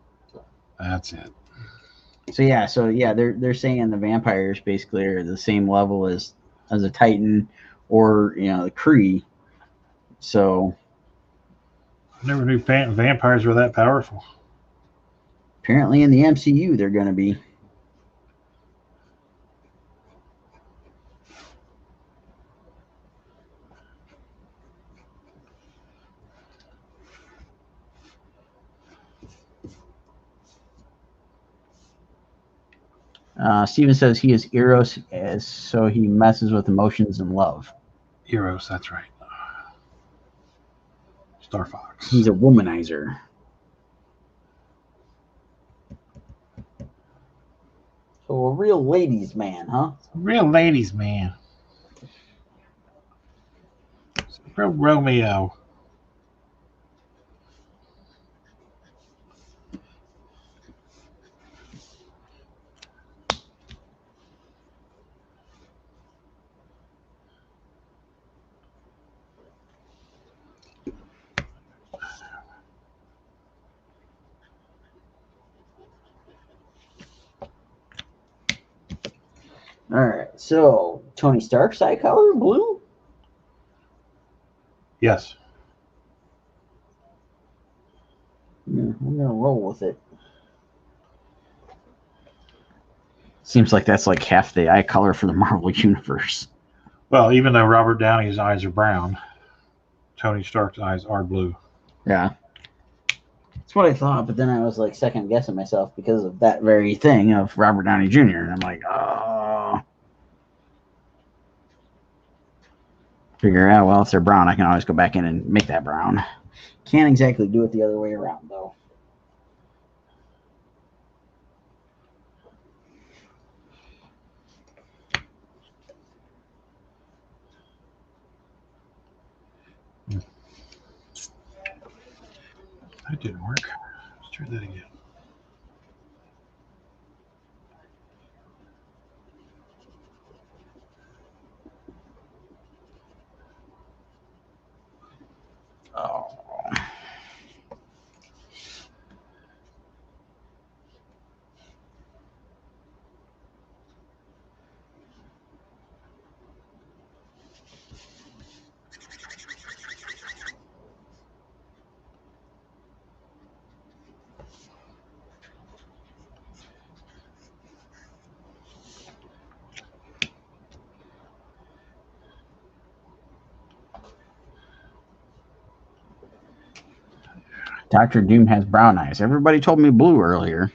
That's it. So they're saying the vampires basically are the same level as a Titan or the Kree. So I never knew vampires were that powerful. apparently in the MCU they're going to be. Steven says he is Eros, so he messes with emotions and love. Eros, that's right. Star Fox. He's a womanizer. So a real ladies' man, huh? Real ladies' man. Real Romeo. All right, so Tony Stark's eye color blue. Yes. Yeah, I'm gonna roll with it. Seems like that's like half the eye color for the Marvel universe. Well, even though Robert Downey's eyes are brown, Tony Stark's eyes are blue. Yeah. That's what I thought, but then I was like second guessing myself because of that very thing of Robert Downey Jr. And I'm like, oh. Figure out, well, if they're brown, I can always go back in and make that brown. Can't exactly do it the other way around, though. That didn't work. Let's try that again. Oh. Dr. Doom has brown eyes. Everybody told me blue earlier.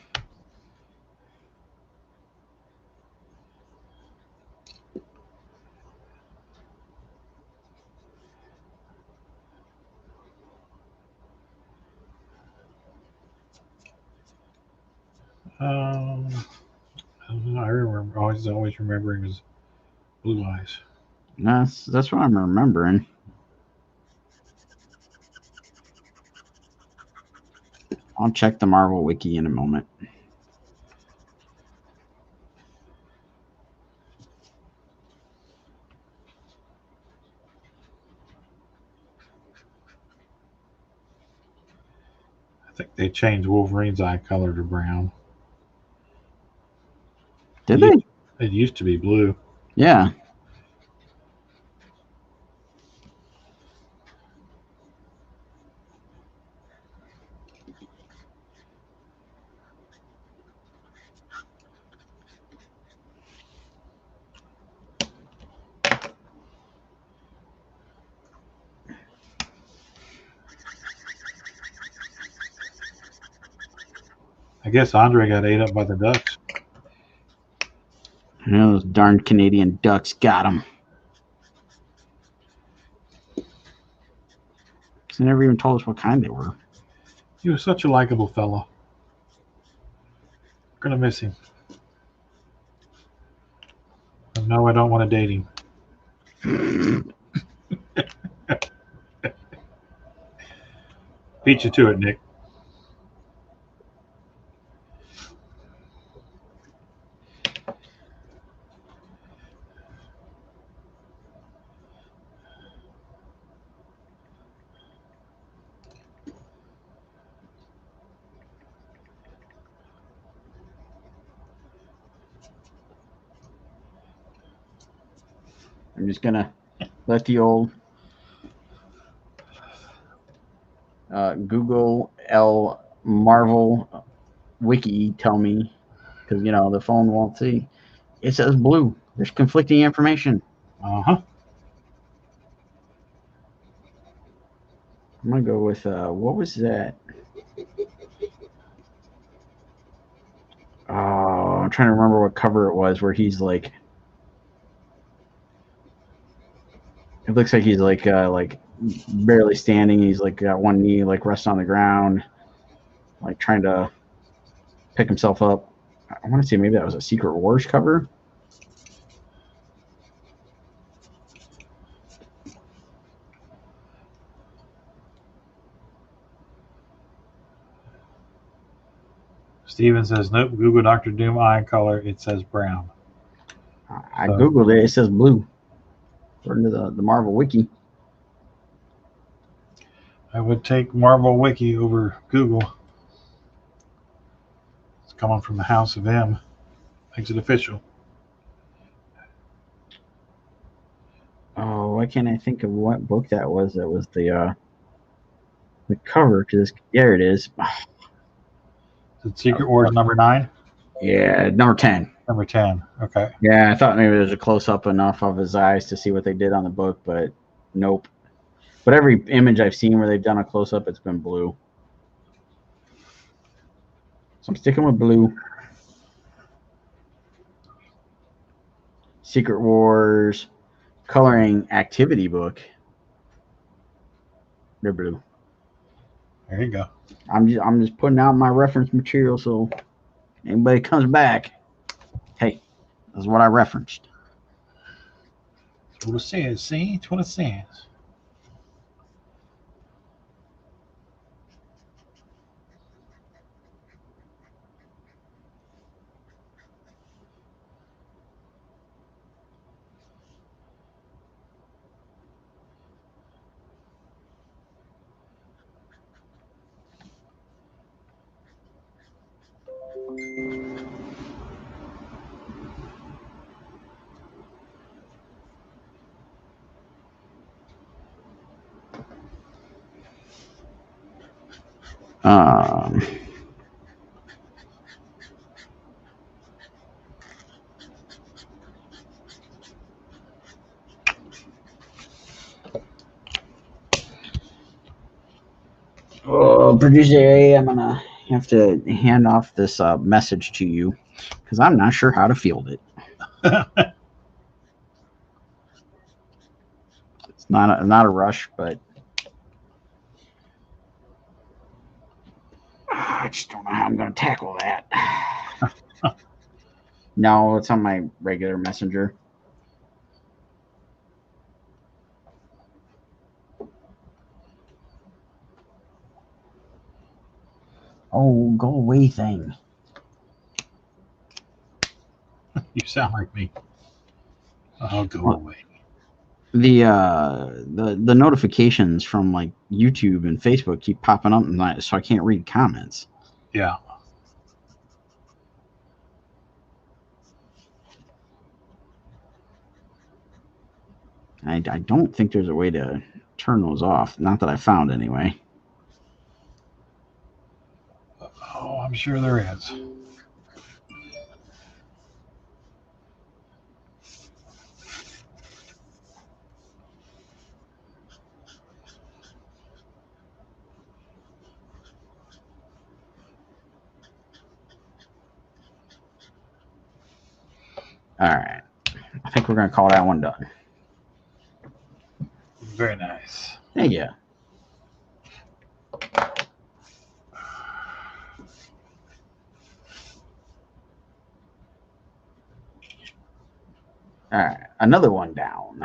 I remember always remembering his blue eyes. That's what I'm remembering. I'll check the Marvel Wiki in a moment. I think they changed Wolverine's eye color to brown. Did they? It used to be blue. Yeah. I guess Andre got ate up by the ducks. You know, those darn Canadian ducks got him. They never even told us what kind they were. He was such a likable fellow. Gonna miss him. And no, I don't want to date him. Beat you to it, Nick. I'm just gonna let the old Google Marvel Wiki tell me, because you know the phone won't see. It says blue. There's conflicting information. Uh-huh. I'm gonna go with what was that? Oh, I'm trying to remember what cover it was where he's like. It looks like he's like barely standing. He's like got one knee like resting on the ground, like trying to pick himself up. I want to say maybe that was a Secret Wars cover. Steven says, nope, Google Dr. Doom eye color. It says brown. I Googled it. It says blue. According to the Marvel Wiki. I would take Marvel Wiki over Google. It's coming from the House of M. Makes it official. Oh, why can't I think of what book that was? That was the cover. Cause there it is. Is it Secret Wars number 9? Yeah, number 10. Number 10. Okay. Yeah, I thought maybe there was a close up enough of his eyes to see what they did on the book, but nope. But every image I've seen where they've done a close up, it's been blue. So I'm sticking with blue. Secret Wars coloring activity book. They're blue. There you go. I'm just putting out my reference material so anybody comes back, hey, this is what I referenced. That's what it says. See? That's what it says. Um, So, producer A, I'm gonna have to hand off this message to you because I'm not sure how to field it. It's not a rush, but I just don't know how I'm gonna tackle that. No, it's on my regular messenger. Oh, go away thing. You sound like me. I'll go away. The notifications from like YouTube and Facebook keep popping up, and so I can't read comments. Yeah. I don't think there's a way to turn those off. Not that I found anyway. Oh, I'm sure there is. All right. I think we're going to call that one done. Very nice. Thank you. All right. Another one down.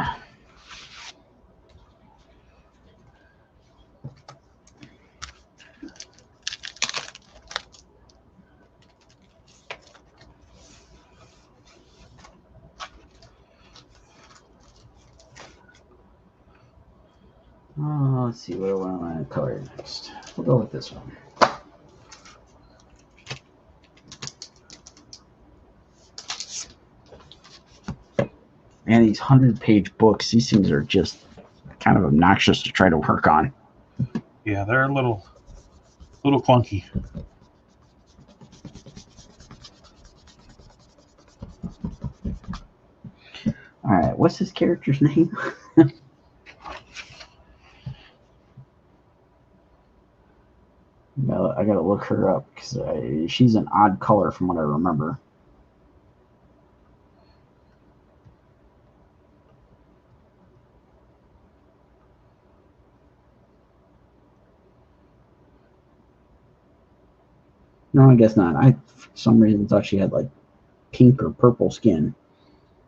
Let's see what I want to color next. We'll go with this one. Man, these 100-page books, these things are just kind of obnoxious to try to work on. Yeah, they're a little clunky. All right, what's this character's name? I gotta look her up because she's an odd color from what I remember. No, I guess not. I, for some reason, thought she had like pink or purple skin.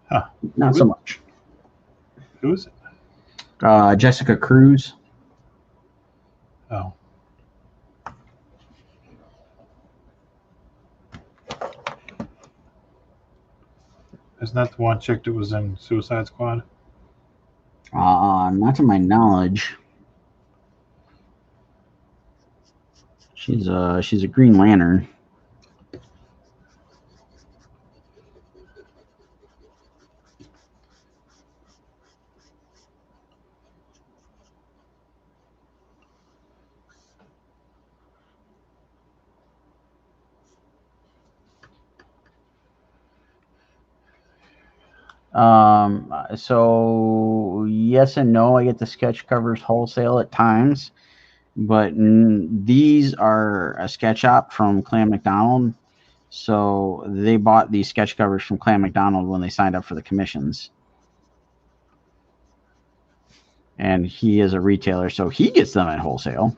Huh. Not so much. Who is it? Jessica Cruz. Oh. Isn't that the one chick that was in Suicide Squad? Not to my knowledge. She's a Green Lantern. So yes and no. I get the sketch covers wholesale at times, but these are a sketch op from Clan McDonald. So they bought these sketch covers from Clan McDonald when they signed up for the commissions. And he is a retailer, so he gets them at wholesale.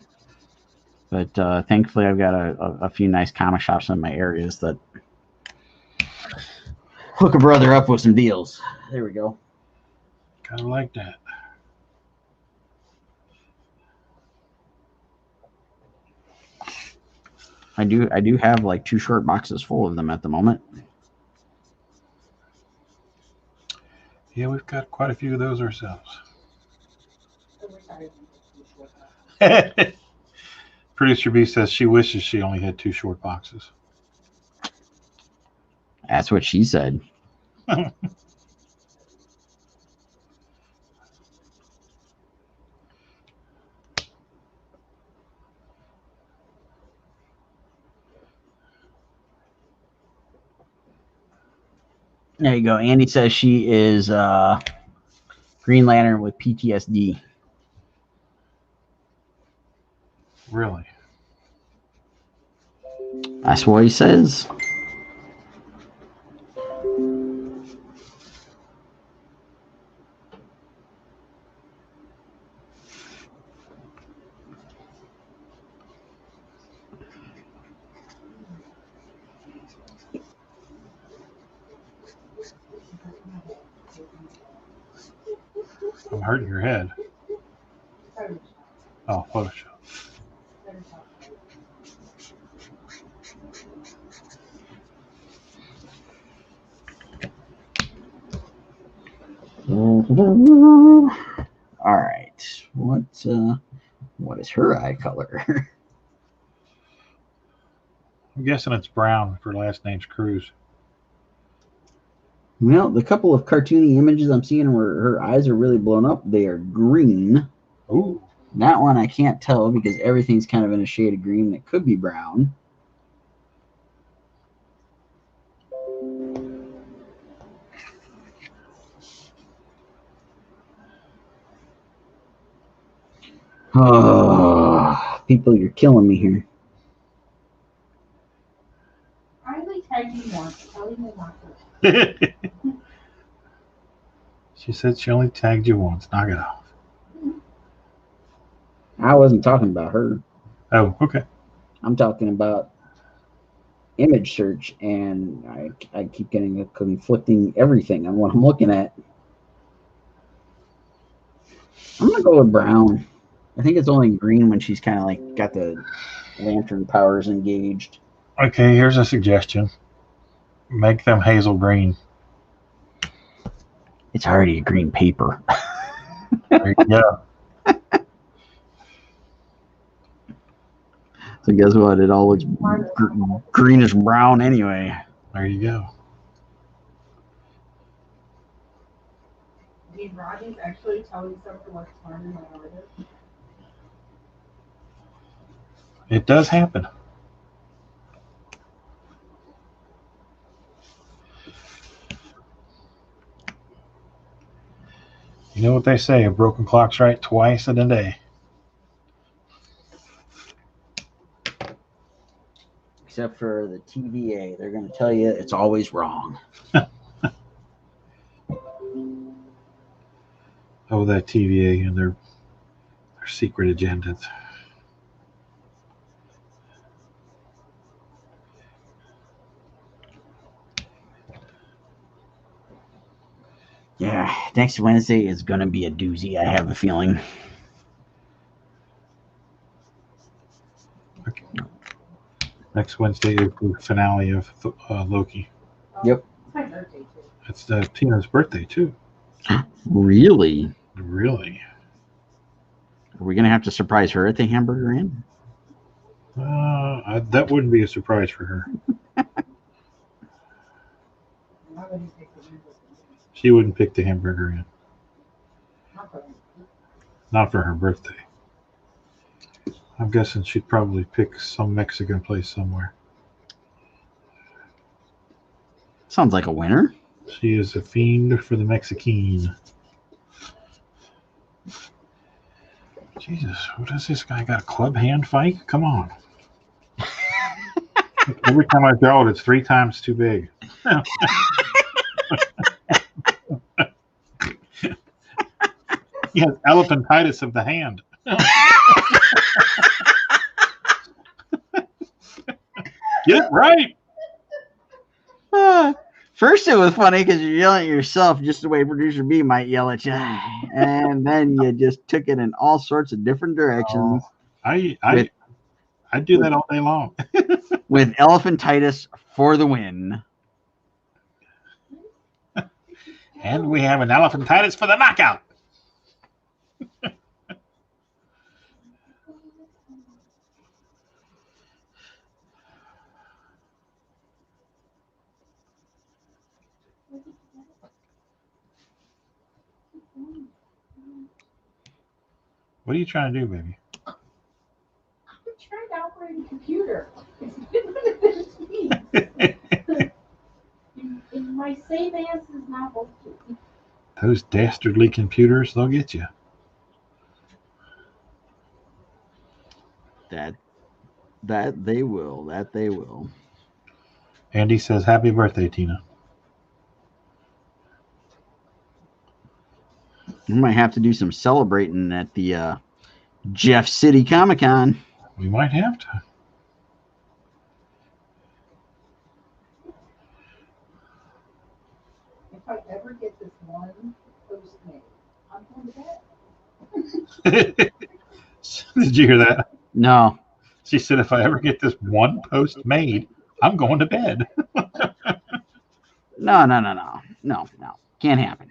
But thankfully, I've got a few nice comic shops in my areas that hook a brother up with some deals. There we go. Kind of like that. I do have like 2 short boxes full of them at the moment. Yeah, we've got quite a few of those ourselves. Producer B says she wishes she only had 2 short boxes. That's what she said. There you go. Andy says she is Green Lantern with PTSD. Really? That's what he says. I'm hurting your head. Oh, Photoshop. All right. What is her eye color? I'm guessing it's brown. Her last name's Cruz. Well, the couple of cartoony images I'm seeing where her eyes are really blown up, they are green. Ooh. That one I can't tell because everything's kind of in a shade of green that could be brown. Oh, people, you're killing me here. I only tagged you once. Tell him not to. She said she only tagged you once. Knock it off. I wasn't talking about her. Oh, okay. I'm talking about image search, and I keep getting a conflicting everything on what I'm looking at. I'm gonna go with brown. I think it's only green when she's kind of like got the lantern powers engaged. Okay, here's a suggestion. Make them hazel green. It's already a green paper. There you go. So guess what? It all looks greenish brown anyway. There you go. Did Rodney's actually tell you something like smart in my order? It does happen. You know what they say, a broken clock's right twice in a day. Except for the TVA. They're going to tell you it's always wrong. Oh, that TVA and their secret agendas. Yeah, next Wednesday is going to be a doozy, I have a feeling. Okay. Next Wednesday is the finale of Loki. Yep. It's my birthday too. It's Tina's birthday, too. Really? Really? Are we going to have to surprise her at the Hamburger Inn? That wouldn't be a surprise for her. Nobody picked the hamburger. She wouldn't pick the Hamburger Inn. Not for her birthday. I'm guessing she'd probably pick some Mexican place somewhere. Sounds like a winner. She is a fiend for the Mexican. Jesus, what is this guy got? A club hand fight? Come on. Every time I draw it, it's 3 times too big. He has elephantitis of the hand. Get it right. First, it was funny because you're yelling at yourself just the way producer B might yell at you, and then you just took it in all sorts of different directions. I do that all day long. With elephantitis for the win. And we have an elephantitis for the knockout. What are you trying to do, baby? I'm trying to operate a computer. It's been one of those weeks. And my save as is not working. Those dastardly computers, they'll get you. That That they will. That they will. Andy says, "Happy birthday, Tina." We might have to do some celebrating at the Jeff City Comic Con. We might have to. If I ever get this one post made, I'm going to bed. Did you hear that? No. She said, "If I ever get this one post made, I'm going to bed." No. Can't happen.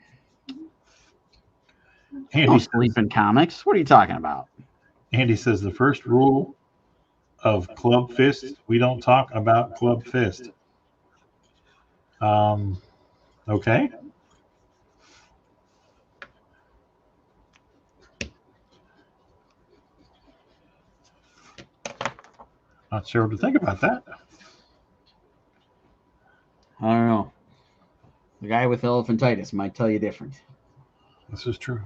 Andy Don't says, sleep in comics. What are you talking about? Andy says the first rule of Club Fist: we don't talk about Club Fist. Okay. Not sure what to think about that. I don't know. The guy with elephantitis might tell you different. This is true.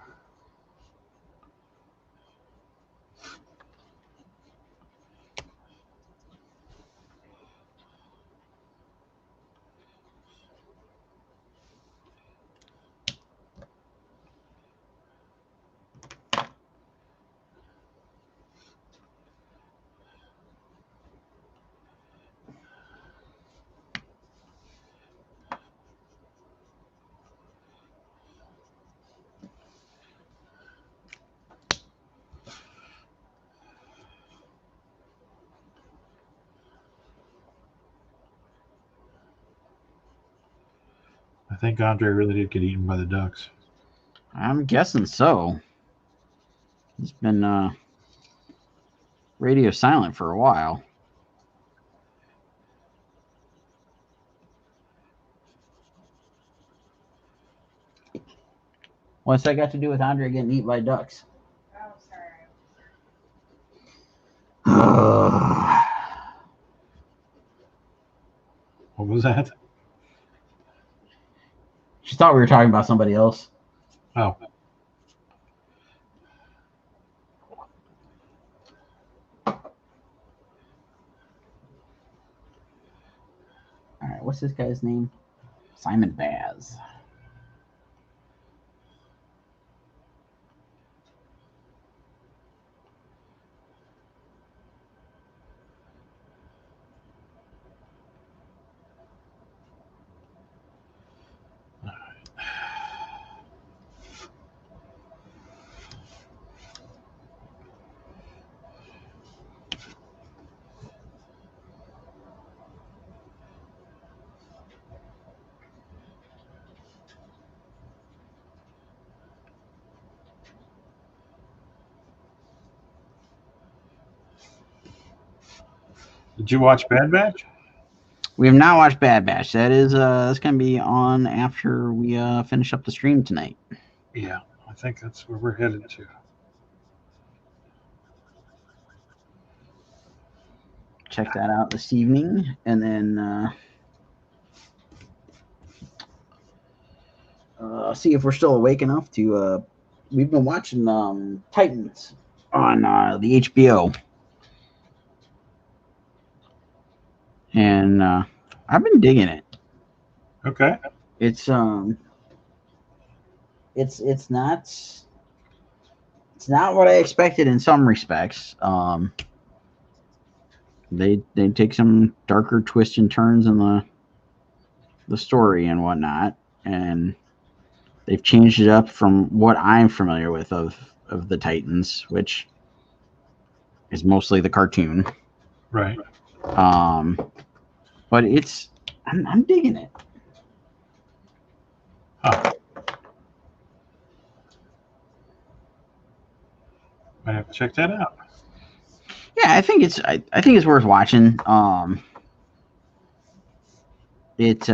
I think Andre really did get eaten by the ducks. I'm guessing so. He's been radio silent for a while. What's that got to do with Andre getting eaten by ducks? Oh, sorry. What was that? She thought we were talking about somebody else. Oh. All right, what's this guy's name? Simon Baz. Did you watch Bad Batch? We have not watched Bad Batch. That's gonna be on after we finish up the stream tonight. Yeah, I think that's where we're headed to. Check that out this evening, and then see if we're still awake enough to. We've been watching Titans on the HBO, and I've been digging it. Okay. It's not what I expected in some respects. They take some darker twists and turns in the story and whatnot, and they've changed it up from what I'm familiar with of the Titans, which is mostly the cartoon. Right. But I'm digging it. Huh. I have to check that out. Yeah, I think it's worth watching. It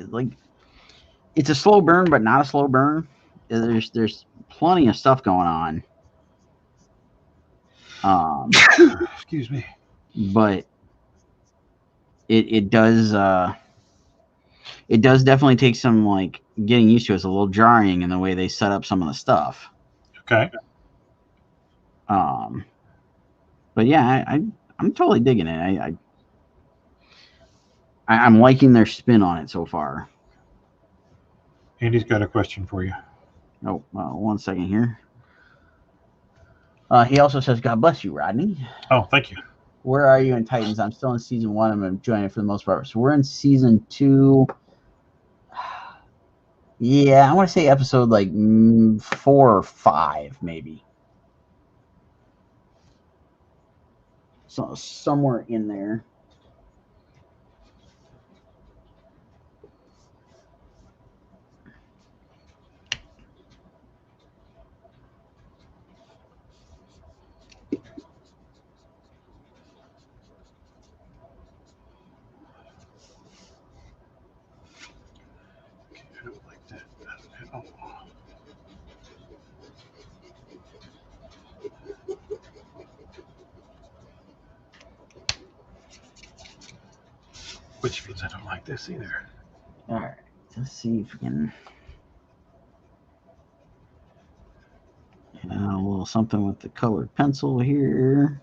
like it's a slow burn, but not a slow burn. There's plenty of stuff going on. Excuse me. But it does definitely take some like getting used to. It's a little jarring in the way they set up some of the stuff. Okay. But yeah, I'm totally digging it. I'm liking their spin on it so far. Andy's got a question for you. Oh, 1 second here. He also says, "God bless you, Rodney. Oh, thank you. Where are you in Titans? I'm still in season 1. I'm enjoying it for the most part. So we're in season 2. Yeah, I want to say episode like 4 or 5, maybe. So somewhere in there. Like that. Oh. Which means I don't like this either. All right, let's see if we can. A little something with the colored pencil here.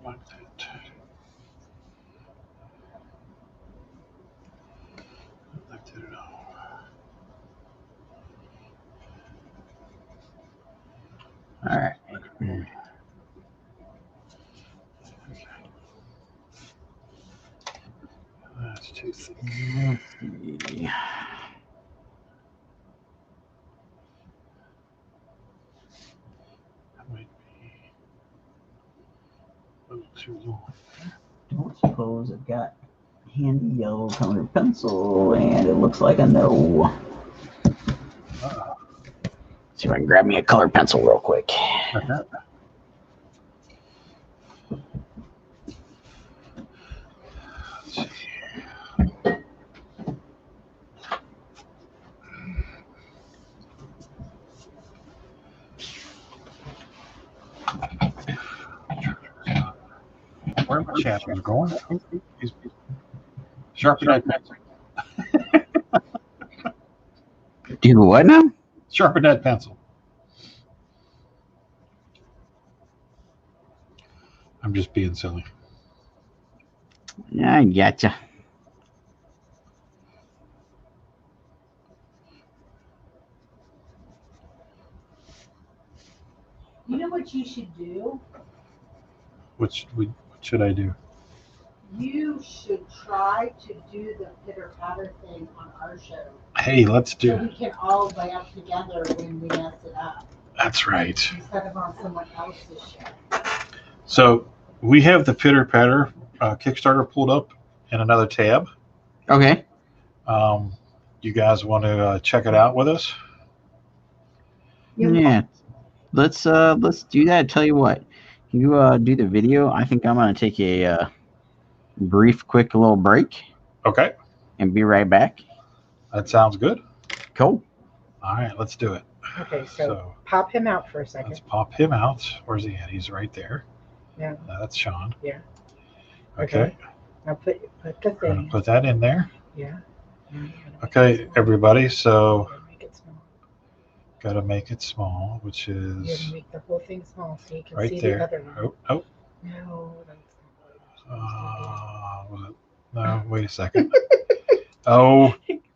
Like that. Like that at all. All right. That's too thick. Let's see. That might be a little too long. Don't suppose I've got handy yellow colored pencil, and it looks like a no. See if I can grab me a colored pencil real quick. Okay. Let's see. Where my shadows going? He's sharpen that pencil. Do what now? Sharpen that pencil. I'm just being silly. Yeah, I gotcha. You know what you should do? What should I do? You should try to do the pitter patter thing on our show. Hey, let's do So it. we can all laugh together when we mess it up That's right. instead of on someone else's show. So we have the Pitter Patter Kickstarter pulled up in another tab. Okay. You guys want to check it out with us? Yeah. Let's do that. Tell you what. You do the video. I think I'm gonna take a brief, quick little break Okay, and be right back. that sounds good. Cool. All right, let's do it. Okay, so pop him out for a Let's second. pop him out. Where's he at? He's right there. Yeah. That's Sean. Yeah. Okay. Now put the I'm gonna thing. put that in there. Yeah. Okay, everybody. So Make it small. gotta make it small, which You is gotta make the whole thing small so you can right see there. the other one. Oh, oh. No, that's not what Was it? No, wait a second. Oh,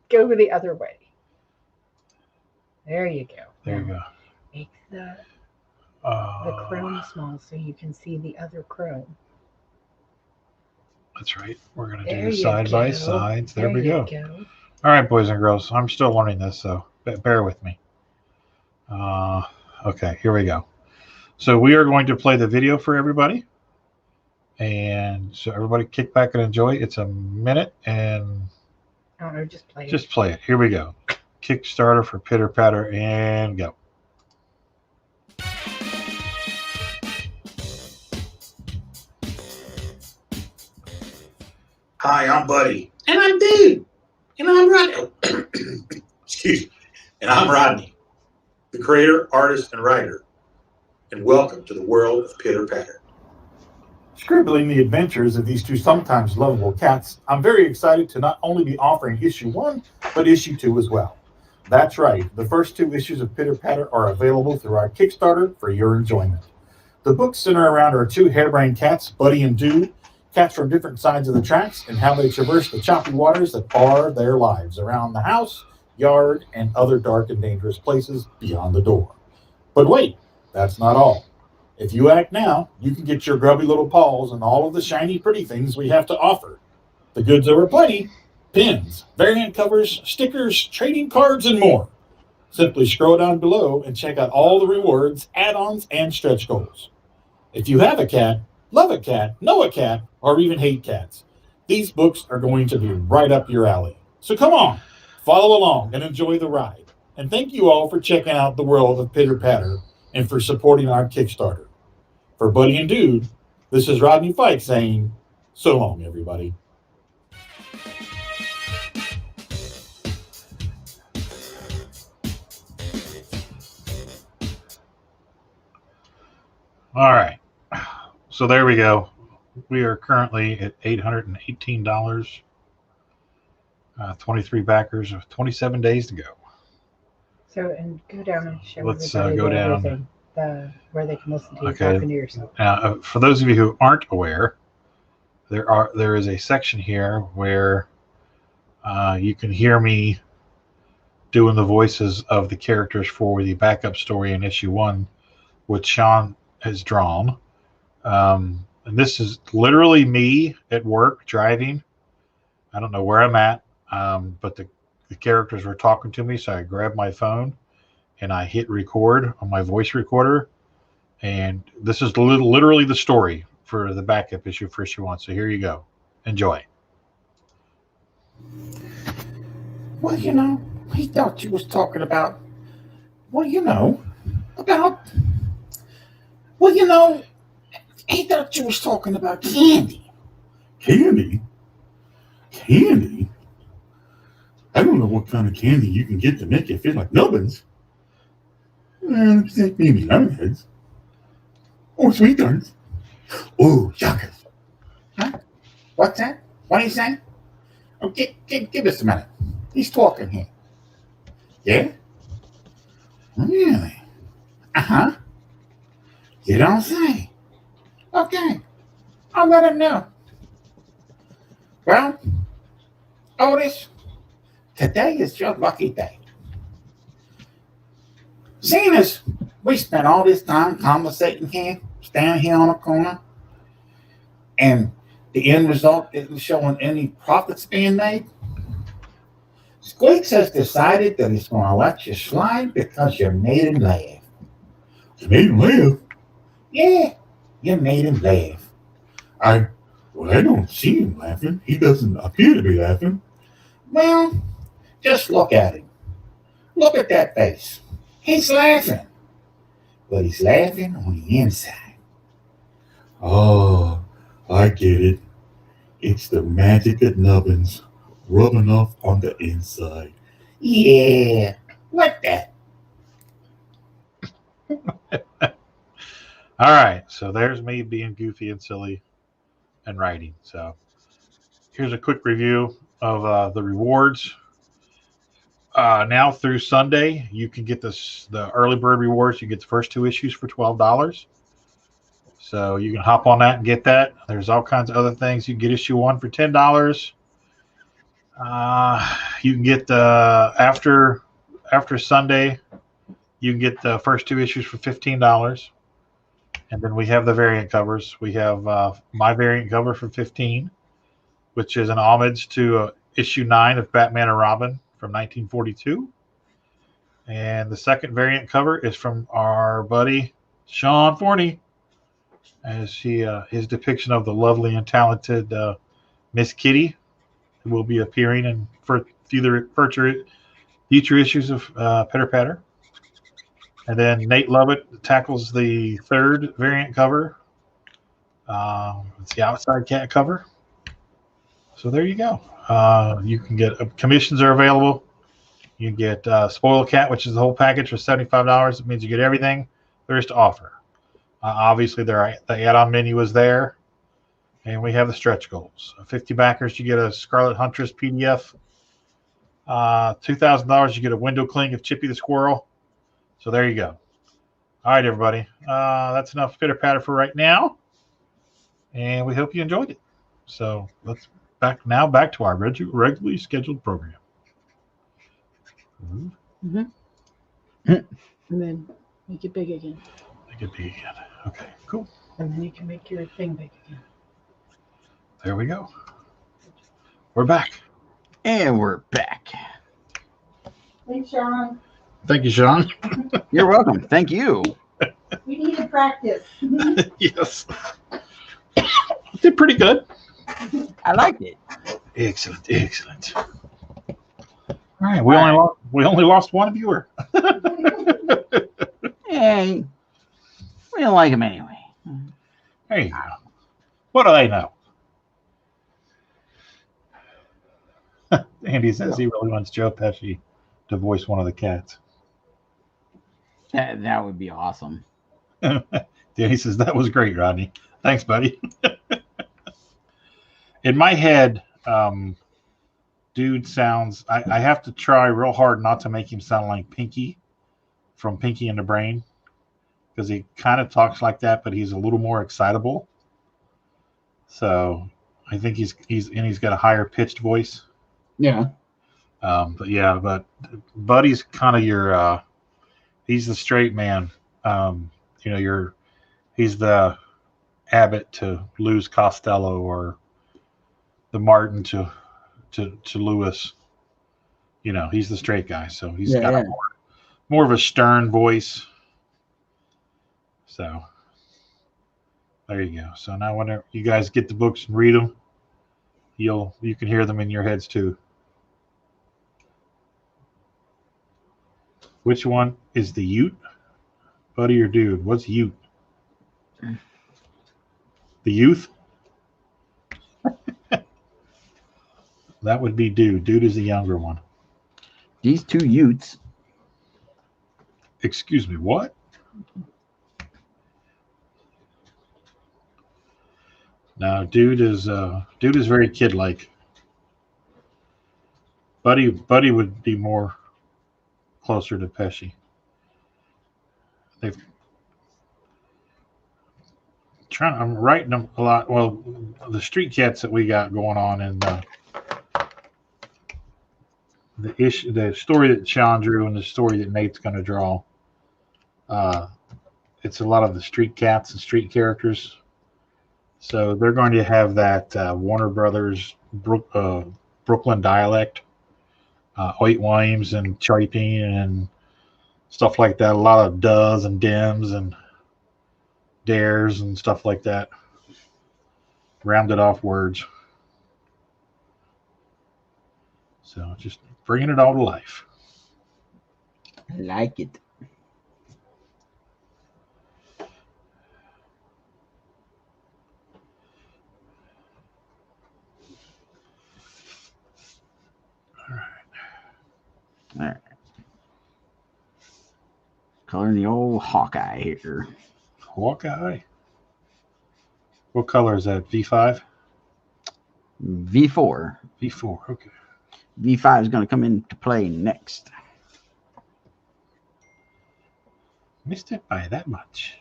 Go the other way. There you go. there you go. Make the Uh, chrome small so you can see the other chrome. That's right. We're going to There do the you side by go. sides. There we you go. All right, boys and girls. I'm still learning this, so bear with me. Okay, here we go. So we are going to play the video for everybody. And so everybody kick back and enjoy. It's a minute and I don't know, just play it. just play it. Here we go. Kickstarter for Pitter Patter and go. Hi, I'm Buddy. And I'm Dude. And I'm Rodney. Excuse me. And I'm Rodney, the creator, artist, and writer. And welcome to the world of Pitter Patter. Scribbling the adventures of these two sometimes lovable cats, I'm very excited to not only be offering issue 1, but issue 2 as well. That's right, the first 2 issues of Pitter Patter are available through our Kickstarter for your enjoyment. The books center around our 2 harebrained cats, Buddy and Dude, cats from different sides of the tracks, and how they traverse the choppy waters that are their lives around the house, yard, and other dark and dangerous places beyond the door. But wait, that's not all. If you act now, you can get your grubby little paws and all of the shiny pretty things we have to offer. The goods are plenty: pins, variant covers, stickers, trading cards, and more. Simply scroll down below and check out all the rewards, add-ons, and stretch goals. If you have a cat, love a cat, know a cat, or even hate cats, these books are going to be right up your alley. So come on, follow along and enjoy the ride. And thank you all for checking out the world of Pitter Patter and for supporting our Kickstarter. For Buddy and Dude, this is Rodney Fike saying, so long, everybody. All right. So there we go. We are currently at $818. 23 backers of 27 days to go. So, and go down and show Let's, everybody go the down. everything, where they can listen to you Okay. talking to yourself. For those of you who aren't aware, there is a section here where you can hear me doing the voices of the characters for the backup story in issue 1, which Sean has drawn. And this is literally me at work driving. I don't know where I'm at, but the characters were talking to me, so I grabbed my phone and I hit record on my voice recorder. And this is literally the story for the backup issue for issue 1. So here you go. Enjoy. Well, he thought you was talking about, he thought you was talking about candy. Candy? Candy? I don't know what kind of candy you can get to make you feel like nubbins. Maybe lemonheads. Or sweet tarts. Oh, shockers. Huh? What's that? What are you saying? Oh, give us a minute. He's talking here. Yeah? Really? Uh-huh. You don't say. Okay. I'll let him know. Well, Otis, today is your lucky day. Seeing as we spent all this time conversating here, standing here on a corner, and the end result isn't showing any profits being made, Squeaks has decided that he's going to let you slide because you made him laugh. You made him laugh? Yeah, you made him laugh. I don't see him laughing. He doesn't appear to be laughing. Well, just look at him. Look at that face. He's laughing. But he's laughing on the inside. Oh, I get it. It's the magic of nubbins rubbing off on the inside. Yeah, like that. All right. So there's me being goofy and silly and writing. So here's a quick review of the rewards. Now through Sunday, you can get the early bird rewards. You get the first 2 issues for $12. So you can hop on that and get that. There's all kinds of other things. You can get issue 1 for $10. You can get after Sunday, you can get the first 2 issues for $15, and then we have the variant covers. We have my variant cover for $15, which is an homage to issue 9 of Batman and Robin from 1942. And the second variant cover is from our buddy Sean Forney, as his depiction of the lovely and talented Miss Kitty, who will be appearing in future issues of Pitter Patter. And then Nate Lovett tackles the third variant cover. It's the outside cat cover. So there you go. You can get commissions are available. You get Spoil Cat, which is the whole package for $75. It means you get everything there is to offer. Obviously, the add-on menu is there. And we have the stretch goals. 50 backers, you get a Scarlet Huntress PDF. $2,000, you get a window cling of Chippy the Squirrel. So there you go. All right, everybody. That's enough Pitter Patter for right now. And we hope you enjoyed it. So let's back to our regularly scheduled program. Mm-hmm. And then make it big again. Make it big again. Okay, cool. And then you can make your thing big again. There we go. We're back. And we're back. Thanks, Sean. Thank you, Sean. You're welcome. Thank you. We needed practice. Yes. Did pretty good. I liked it. Excellent. All right, we only lost one viewer. Hey, we don't like him anyway. There you go. What do they know? Andy says he really wants Joe Pesci to voice one of the cats. That would be awesome. Danny says that was great, Rodney. Thanks, buddy. In my head, dude sounds. I have to try real hard not to make him sound like Pinky from Pinky and the Brain, because he kind of talks like that, but he's a little more excitable. So I think he's got a higher pitched voice. Yeah. But Buddy's kind of your. He's the straight man. He's the Abbott to Lou's Costello, or the Martin to Lewis. He's the straight guy, so he's got a more of a stern voice. So there you go. So now whenever you guys get the books and read them, you can hear them in your heads too. Which one is the Ute? Buddy or dude? What's Ute? The youth? That would be dude. Dude is the younger one. These two Utes. Excuse me, what? No, dude is very kid-like. Buddy would be more closer to Pesci. I'm writing them a lot. Well, the street cats that we got going on, and the story that Sean drew and the story that Nate's going to draw. It's a lot of the street cats and street characters. So they're going to have that Warner Brothers Brooklyn dialect, Oit Wimes and chirping and stuff like that. A lot of does and dems and dares and stuff like that. Rounded off words. So just bringing it all to life. I like it. All right. Coloring the old Hawkeye here. Hawkeye? What color is that? V5? V4. V4, okay. V5 is going to come into play next. Missed it by that much.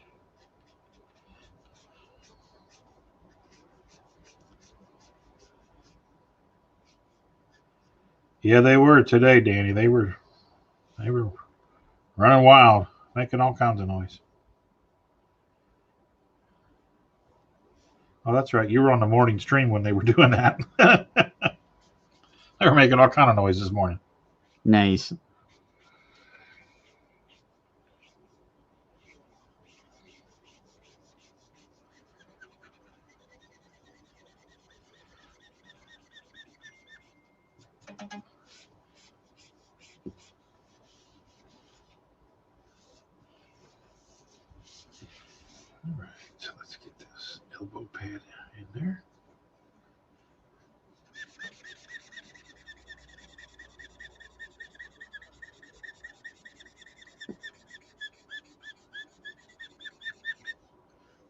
Yeah, they were today, Danny. They were running wild, making all kinds of noise. Oh, that's right. You were on the morning stream when they were doing that. They were making all kind of noise this morning. Nice. All right, so let's get this elbow pad in there.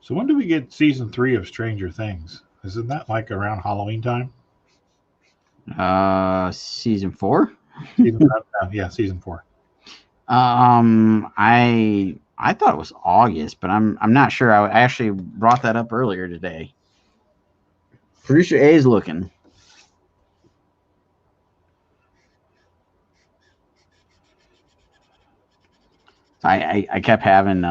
So when do we get season 3 of Stranger Things? Isn't that like around Halloween time? Season 4. Yeah, season 4. I thought it was August, but I'm not sure. I actually brought that up earlier today. Producer A is looking. I kept having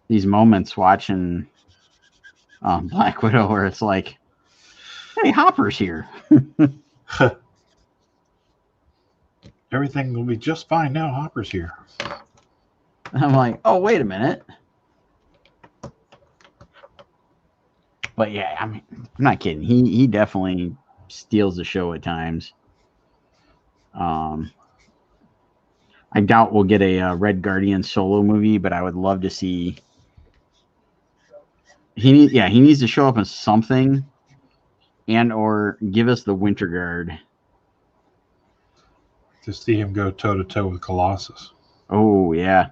these moments watching Black Widow where it's like, hey, Hopper's here. Everything will be just fine now. Hopper's here. I'm like, oh, wait a minute. But yeah, I mean, I'm not kidding. He definitely steals the show at times. I doubt we'll get a Red Guardian solo movie, but I would love to see. He needs to show up in something, and or give us the Winter Guard. To see him go toe to toe with Colossus. Oh yeah.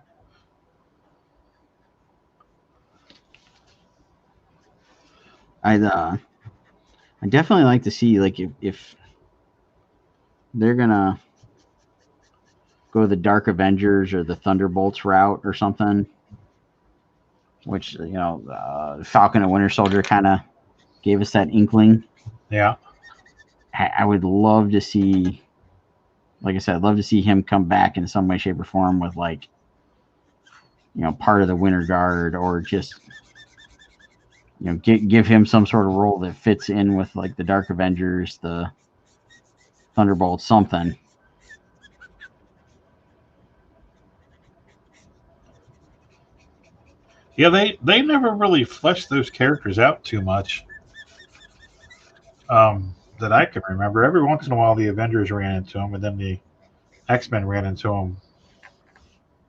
I definitely like to see, like, if they're gonna go the Dark Avengers or the Thunderbolts route or something, which Falcon and Winter Soldier kind of gave us that inkling. Yeah, I would love to see, like I said, I'd love to see him come back in some way, shape, or form with, like, part of the Winter Guard, or just give him some sort of role that fits in with, like, the Dark Avengers, the Thunderbolts, something. yeah. They never really fleshed those characters out too much. That I can remember. Every once in a while, the Avengers ran into him, and then the X-Men ran into him.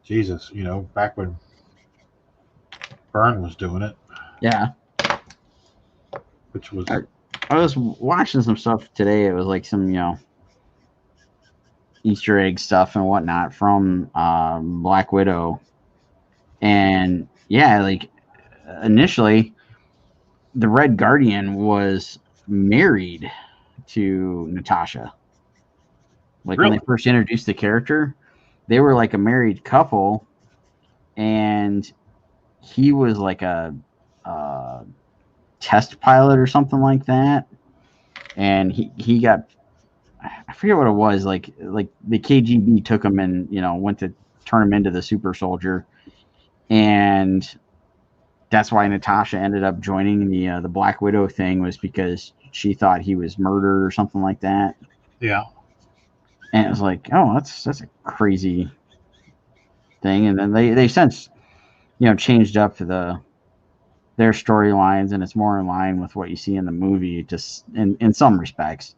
Jesus, back when Byrne was doing it. Yeah. Which was. I was watching some stuff today. It was like some, Easter egg stuff and whatnot from Black Widow. And yeah, like, initially, the Red Guardian was married to Natasha. Like, Really? when they first introduced the character, they were like a married couple, and he was like a test pilot or something like that. And he got, I forget what it was, like the KGB took him and went to turn him into the super soldier, and that's why Natasha ended up joining the Black Widow thing, was because she thought he was murdered or something like that. Yeah. And it was like, oh, that's a crazy thing. And then they since changed up their storylines, and it's more in line with what you see in the movie, just in some respects.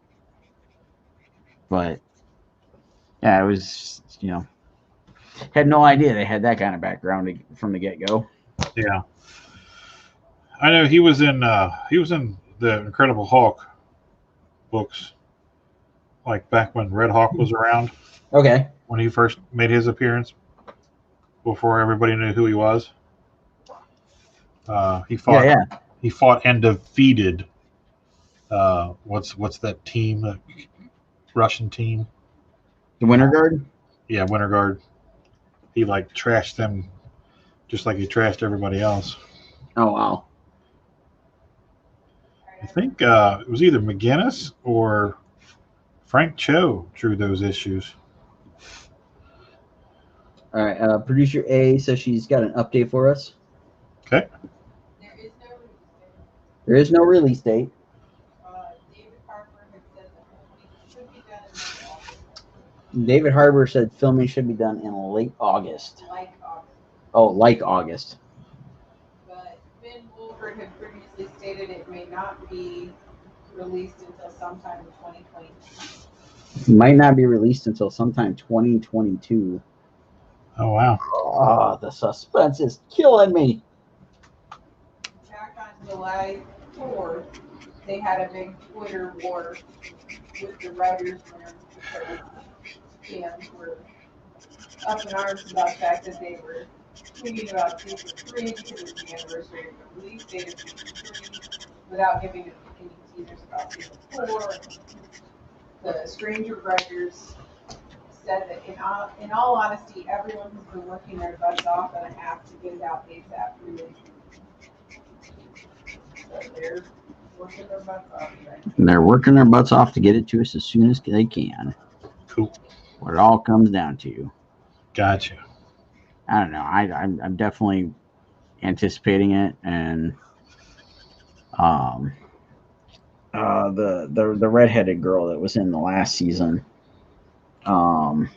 But yeah, it was, had no idea they had that kind of background from the get-go. Yeah. I know he was in the Incredible Hulk books, like back when Red Hawk was around. Okay. When he first made his appearance, before everybody knew who he was. He fought. Yeah. He fought and defeated. What's that team? The Russian team. The Winter Guard. Yeah, Winter Guard. He like trashed them, just like he trashed everybody else. Oh wow. I think it was either McGinnis or Frank Cho drew those issues. All right. Producer A says she's got an update for us. Okay. There is no release date. There is no release date. David Harper had said that it should be done in late August. David Harbour said filming should be done in late August. Like August. Oh, like August. But Ben Wolford had previously stated it may not be released until sometime in 2022. Might not be released until sometime 2022. Oh, wow. Oh, the suspense is killing me. Back on July 4th, they had a big Twitter war with the writers' room because fans were up in arms about the fact that they were tweeting about season 3 because it was the anniversary of the release date of season 3 without giving any teasers about season 4. The Stranger writers said that in all honesty, everyone has been working their butts off on a app to get it out ASAP, really. So they're working their butts off right now. They're working their butts off to get it to us as soon as they can. Cool. What it all comes down to. Gotcha. I don't know. I'm definitely anticipating it, and the redheaded girl that was in the last season, I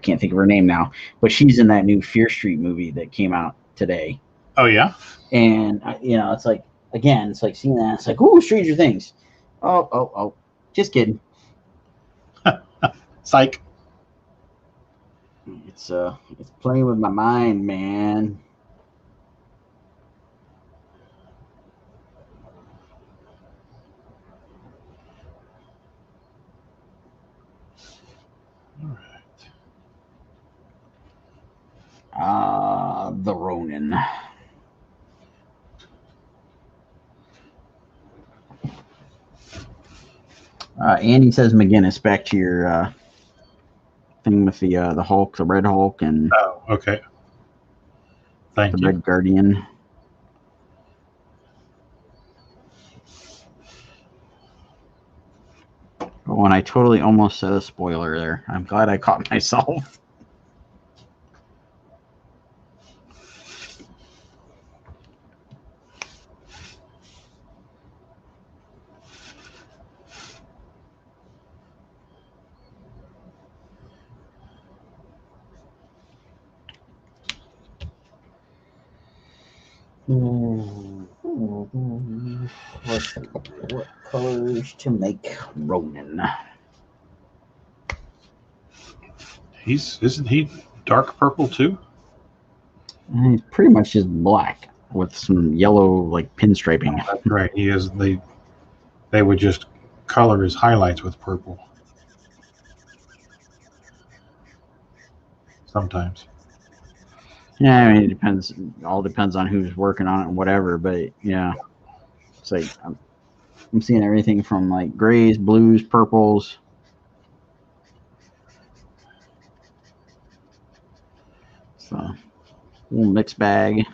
can't think of her name now, but she's in that new Fear Street movie that came out today. Oh, yeah? And it's like, again, it's like seeing that, it's like, ooh, Stranger Things. Oh, just kidding. Psych. It's playing with my mind, man. All right. The Ronin. Andy says, McGinnis, back to your thing with the Hulk, the Red Hulk, and Oh, okay. Thank the you. Red Guardian. Oh, and I totally almost said a spoiler there. I'm glad I caught myself. What colors to make Ronin? Isn't he dark purple too? He's pretty much just black with some yellow like pinstriping. That's right. He is. They would just color his highlights with purple. Sometimes. Yeah, I mean, it depends. All depends on who's working on it and whatever. But yeah, it's like I'm seeing everything from like grays, blues, purples. So, a little mixed bag.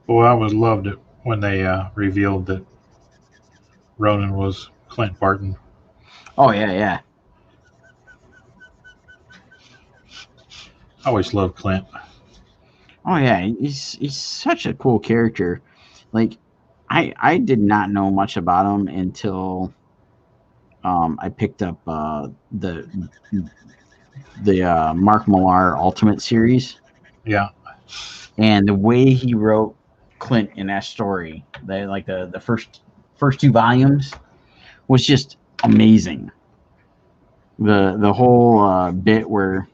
Boy, I always loved it when they revealed that Ronan was Clint Barton. Oh yeah. I always loved Clint. Oh yeah, he's such a cool character. Like, I did not know much about him until I picked up the Mark Millar Ultimate series. Yeah. And the way he wrote Clint in that story, the first two volumes, was just amazing. The whole bit where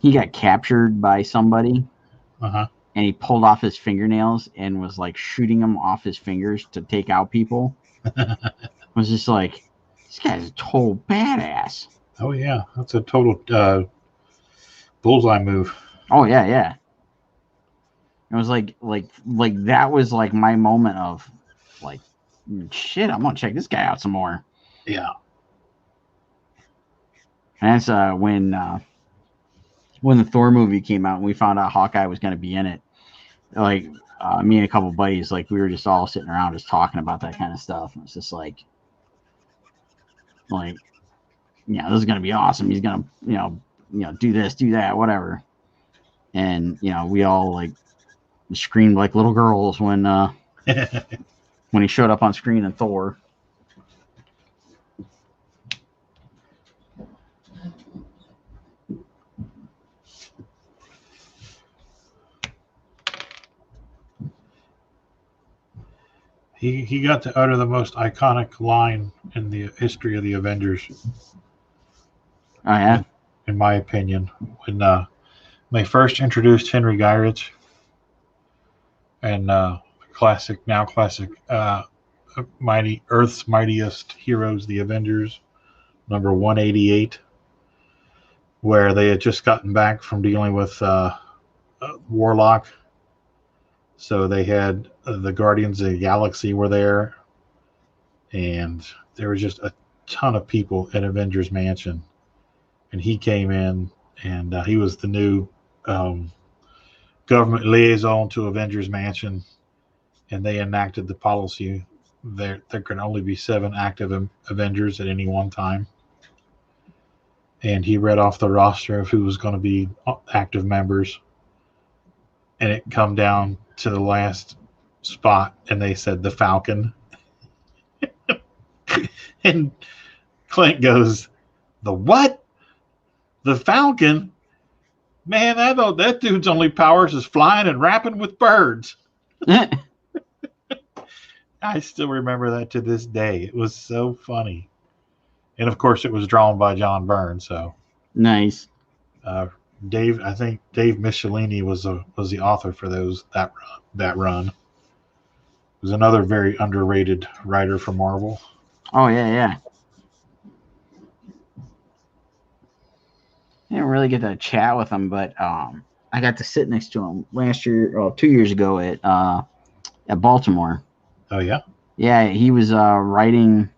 he got captured by somebody, Uh-huh. and he pulled off his fingernails and was like shooting them off his fingers to take out people. Was just like, this guy's a total badass. Oh yeah, that's a total bullseye move. Oh yeah. It was like that was like my moment of like, shit, I'm gonna check this guy out some more. Yeah. And that's when the Thor movie came out and we found out Hawkeye was gonna be in it. Like, me and a couple buddies, like we were just all sitting around just talking about that kind of stuff. And it's just like, yeah, this is gonna be awesome. He's gonna, do this, do that, whatever. And we all like screamed like little girls when when he showed up on screen in Thor. He got to utter the most iconic line in the history of the Avengers. Oh yeah, in my opinion, when they first introduced Henry Gyrich and classic mighty Earth's Mightiest Heroes, the Avengers, number 188, where they had just gotten back from dealing with Warlock. So they had the Guardians of the Galaxy were there, and there was just a ton of people at Avengers Mansion. And he came in, and he was the new government liaison to Avengers Mansion, and they enacted the policy there can only be 7 active Avengers at any one time. And he read off the roster of who was going to be active members, and it come down to the last spot, and they said the Falcon. And Clint goes, "The what? The Falcon? Man, that dude's only powers is flying and rapping with birds." I still remember that to this day. It was so funny. And of course it was drawn by John Byrne, so nice. I think Dave Michelini was the author for that run. He was another very underrated writer for Marvel. Oh yeah. I didn't really get to chat with him, but I got to sit next to him last year, or 2 years ago at Baltimore. Oh yeah. Yeah, he was writing.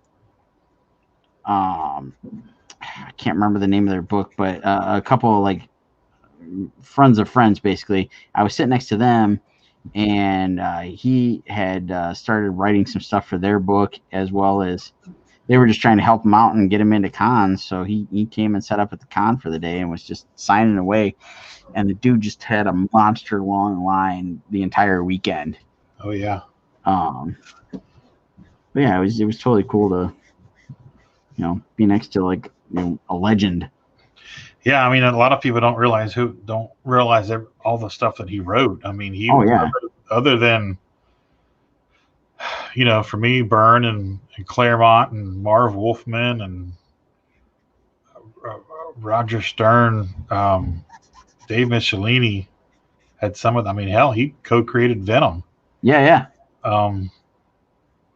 I can't remember the name of their book, but a couple of like friends of friends, basically. I was sitting next to them, and he had started writing some stuff for their book, as well as they were just trying to help him out and get him into cons. So he came and set up at the con for the day and was just signing away. And the dude just had a monster long line the entire weekend. Oh yeah. But yeah, it was totally cool to be next to like a legend. Yeah, I mean, a lot of people don't realize all the stuff that he wrote. I mean, other than for me, Byrne and Claremont and Marv Wolfman and Roger Stern, Dave Michelini had some of them. I mean, hell, he co-created Venom. Yeah.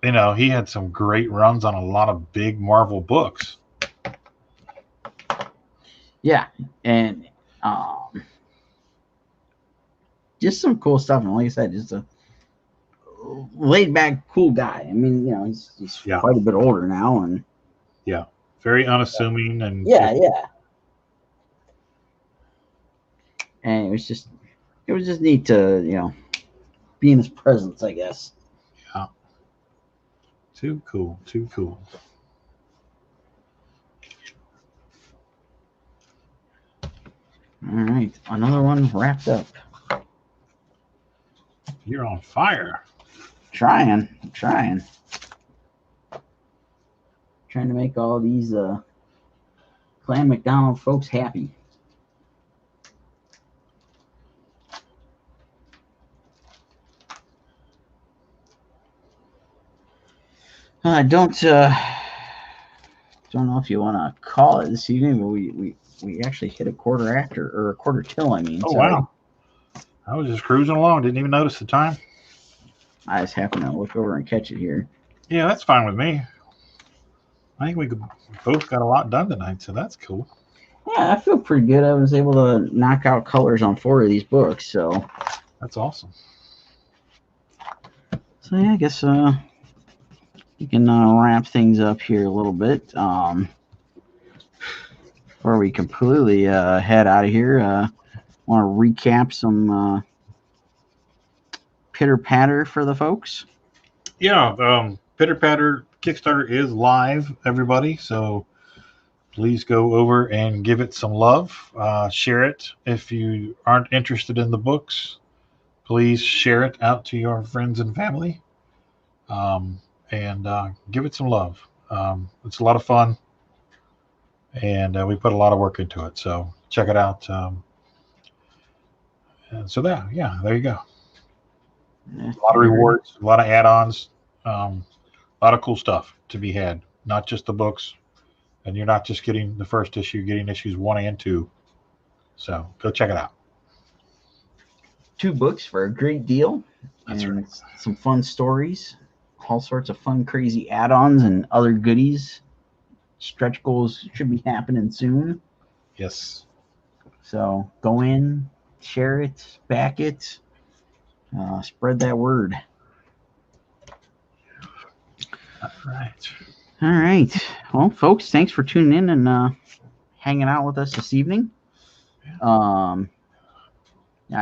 He had some great runs on a lot of big Marvel books. Yeah, and just some cool stuff. And like I said, just a laid back, cool guy. I mean, he's quite a bit older now, and very unassuming, and yeah. And it was just neat to be in his presence, I guess. Yeah. Too cool. All right, another one wrapped up. You're on fire. Trying to make all these Clan McDonald folks happy. I don't know if you want to call it this evening, but we actually hit a quarter after, or a quarter till, I mean. Oh, so wow. I was just cruising along. Didn't even notice the time. I just happened to look over and catch it here. Yeah, that's fine with me. I think we both got a lot done tonight, so that's cool. Yeah, I feel pretty good. I was able to knock out colors on 4 of these books, so. That's awesome. So, yeah, I guess you can wrap things up here a little bit. Before we completely head out of here, want to recap some pitter patter for the folks? Yeah, Pitter Patter Kickstarter is live, everybody. So please go over and give it some love. Share it. If you aren't interested in the books, please share it out to your friends and family, and give it some love. It's a lot of fun, and we put a lot of work into it. So check it out. And so there you go. A lot of rewards, a lot of add-ons, a lot of cool stuff to be had. Not just the books, and you're not just getting the first issue, you're getting issues 1 and 2. So go check it out. 2 books for a great deal. That's and right. Some fun stories, all sorts of fun, crazy add-ons and other goodies. Stretch goals should be happening soon. Yes. So go in, share it, back it, spread that word. All right. All right. Well, folks, thanks for tuning in and hanging out with us this evening. Not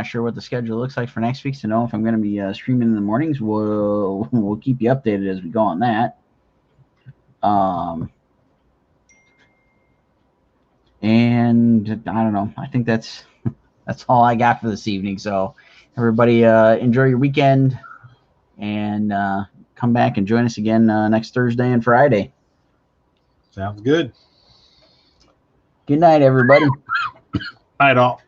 sure what the schedule looks like for next week to know if I'm going to be streaming in the mornings. We'll keep you updated as we go on that. And I don't know. I think that's all I got for this evening. So everybody enjoy your weekend and come back and join us again next Thursday and Friday. Sounds good. Good night, everybody. Night all.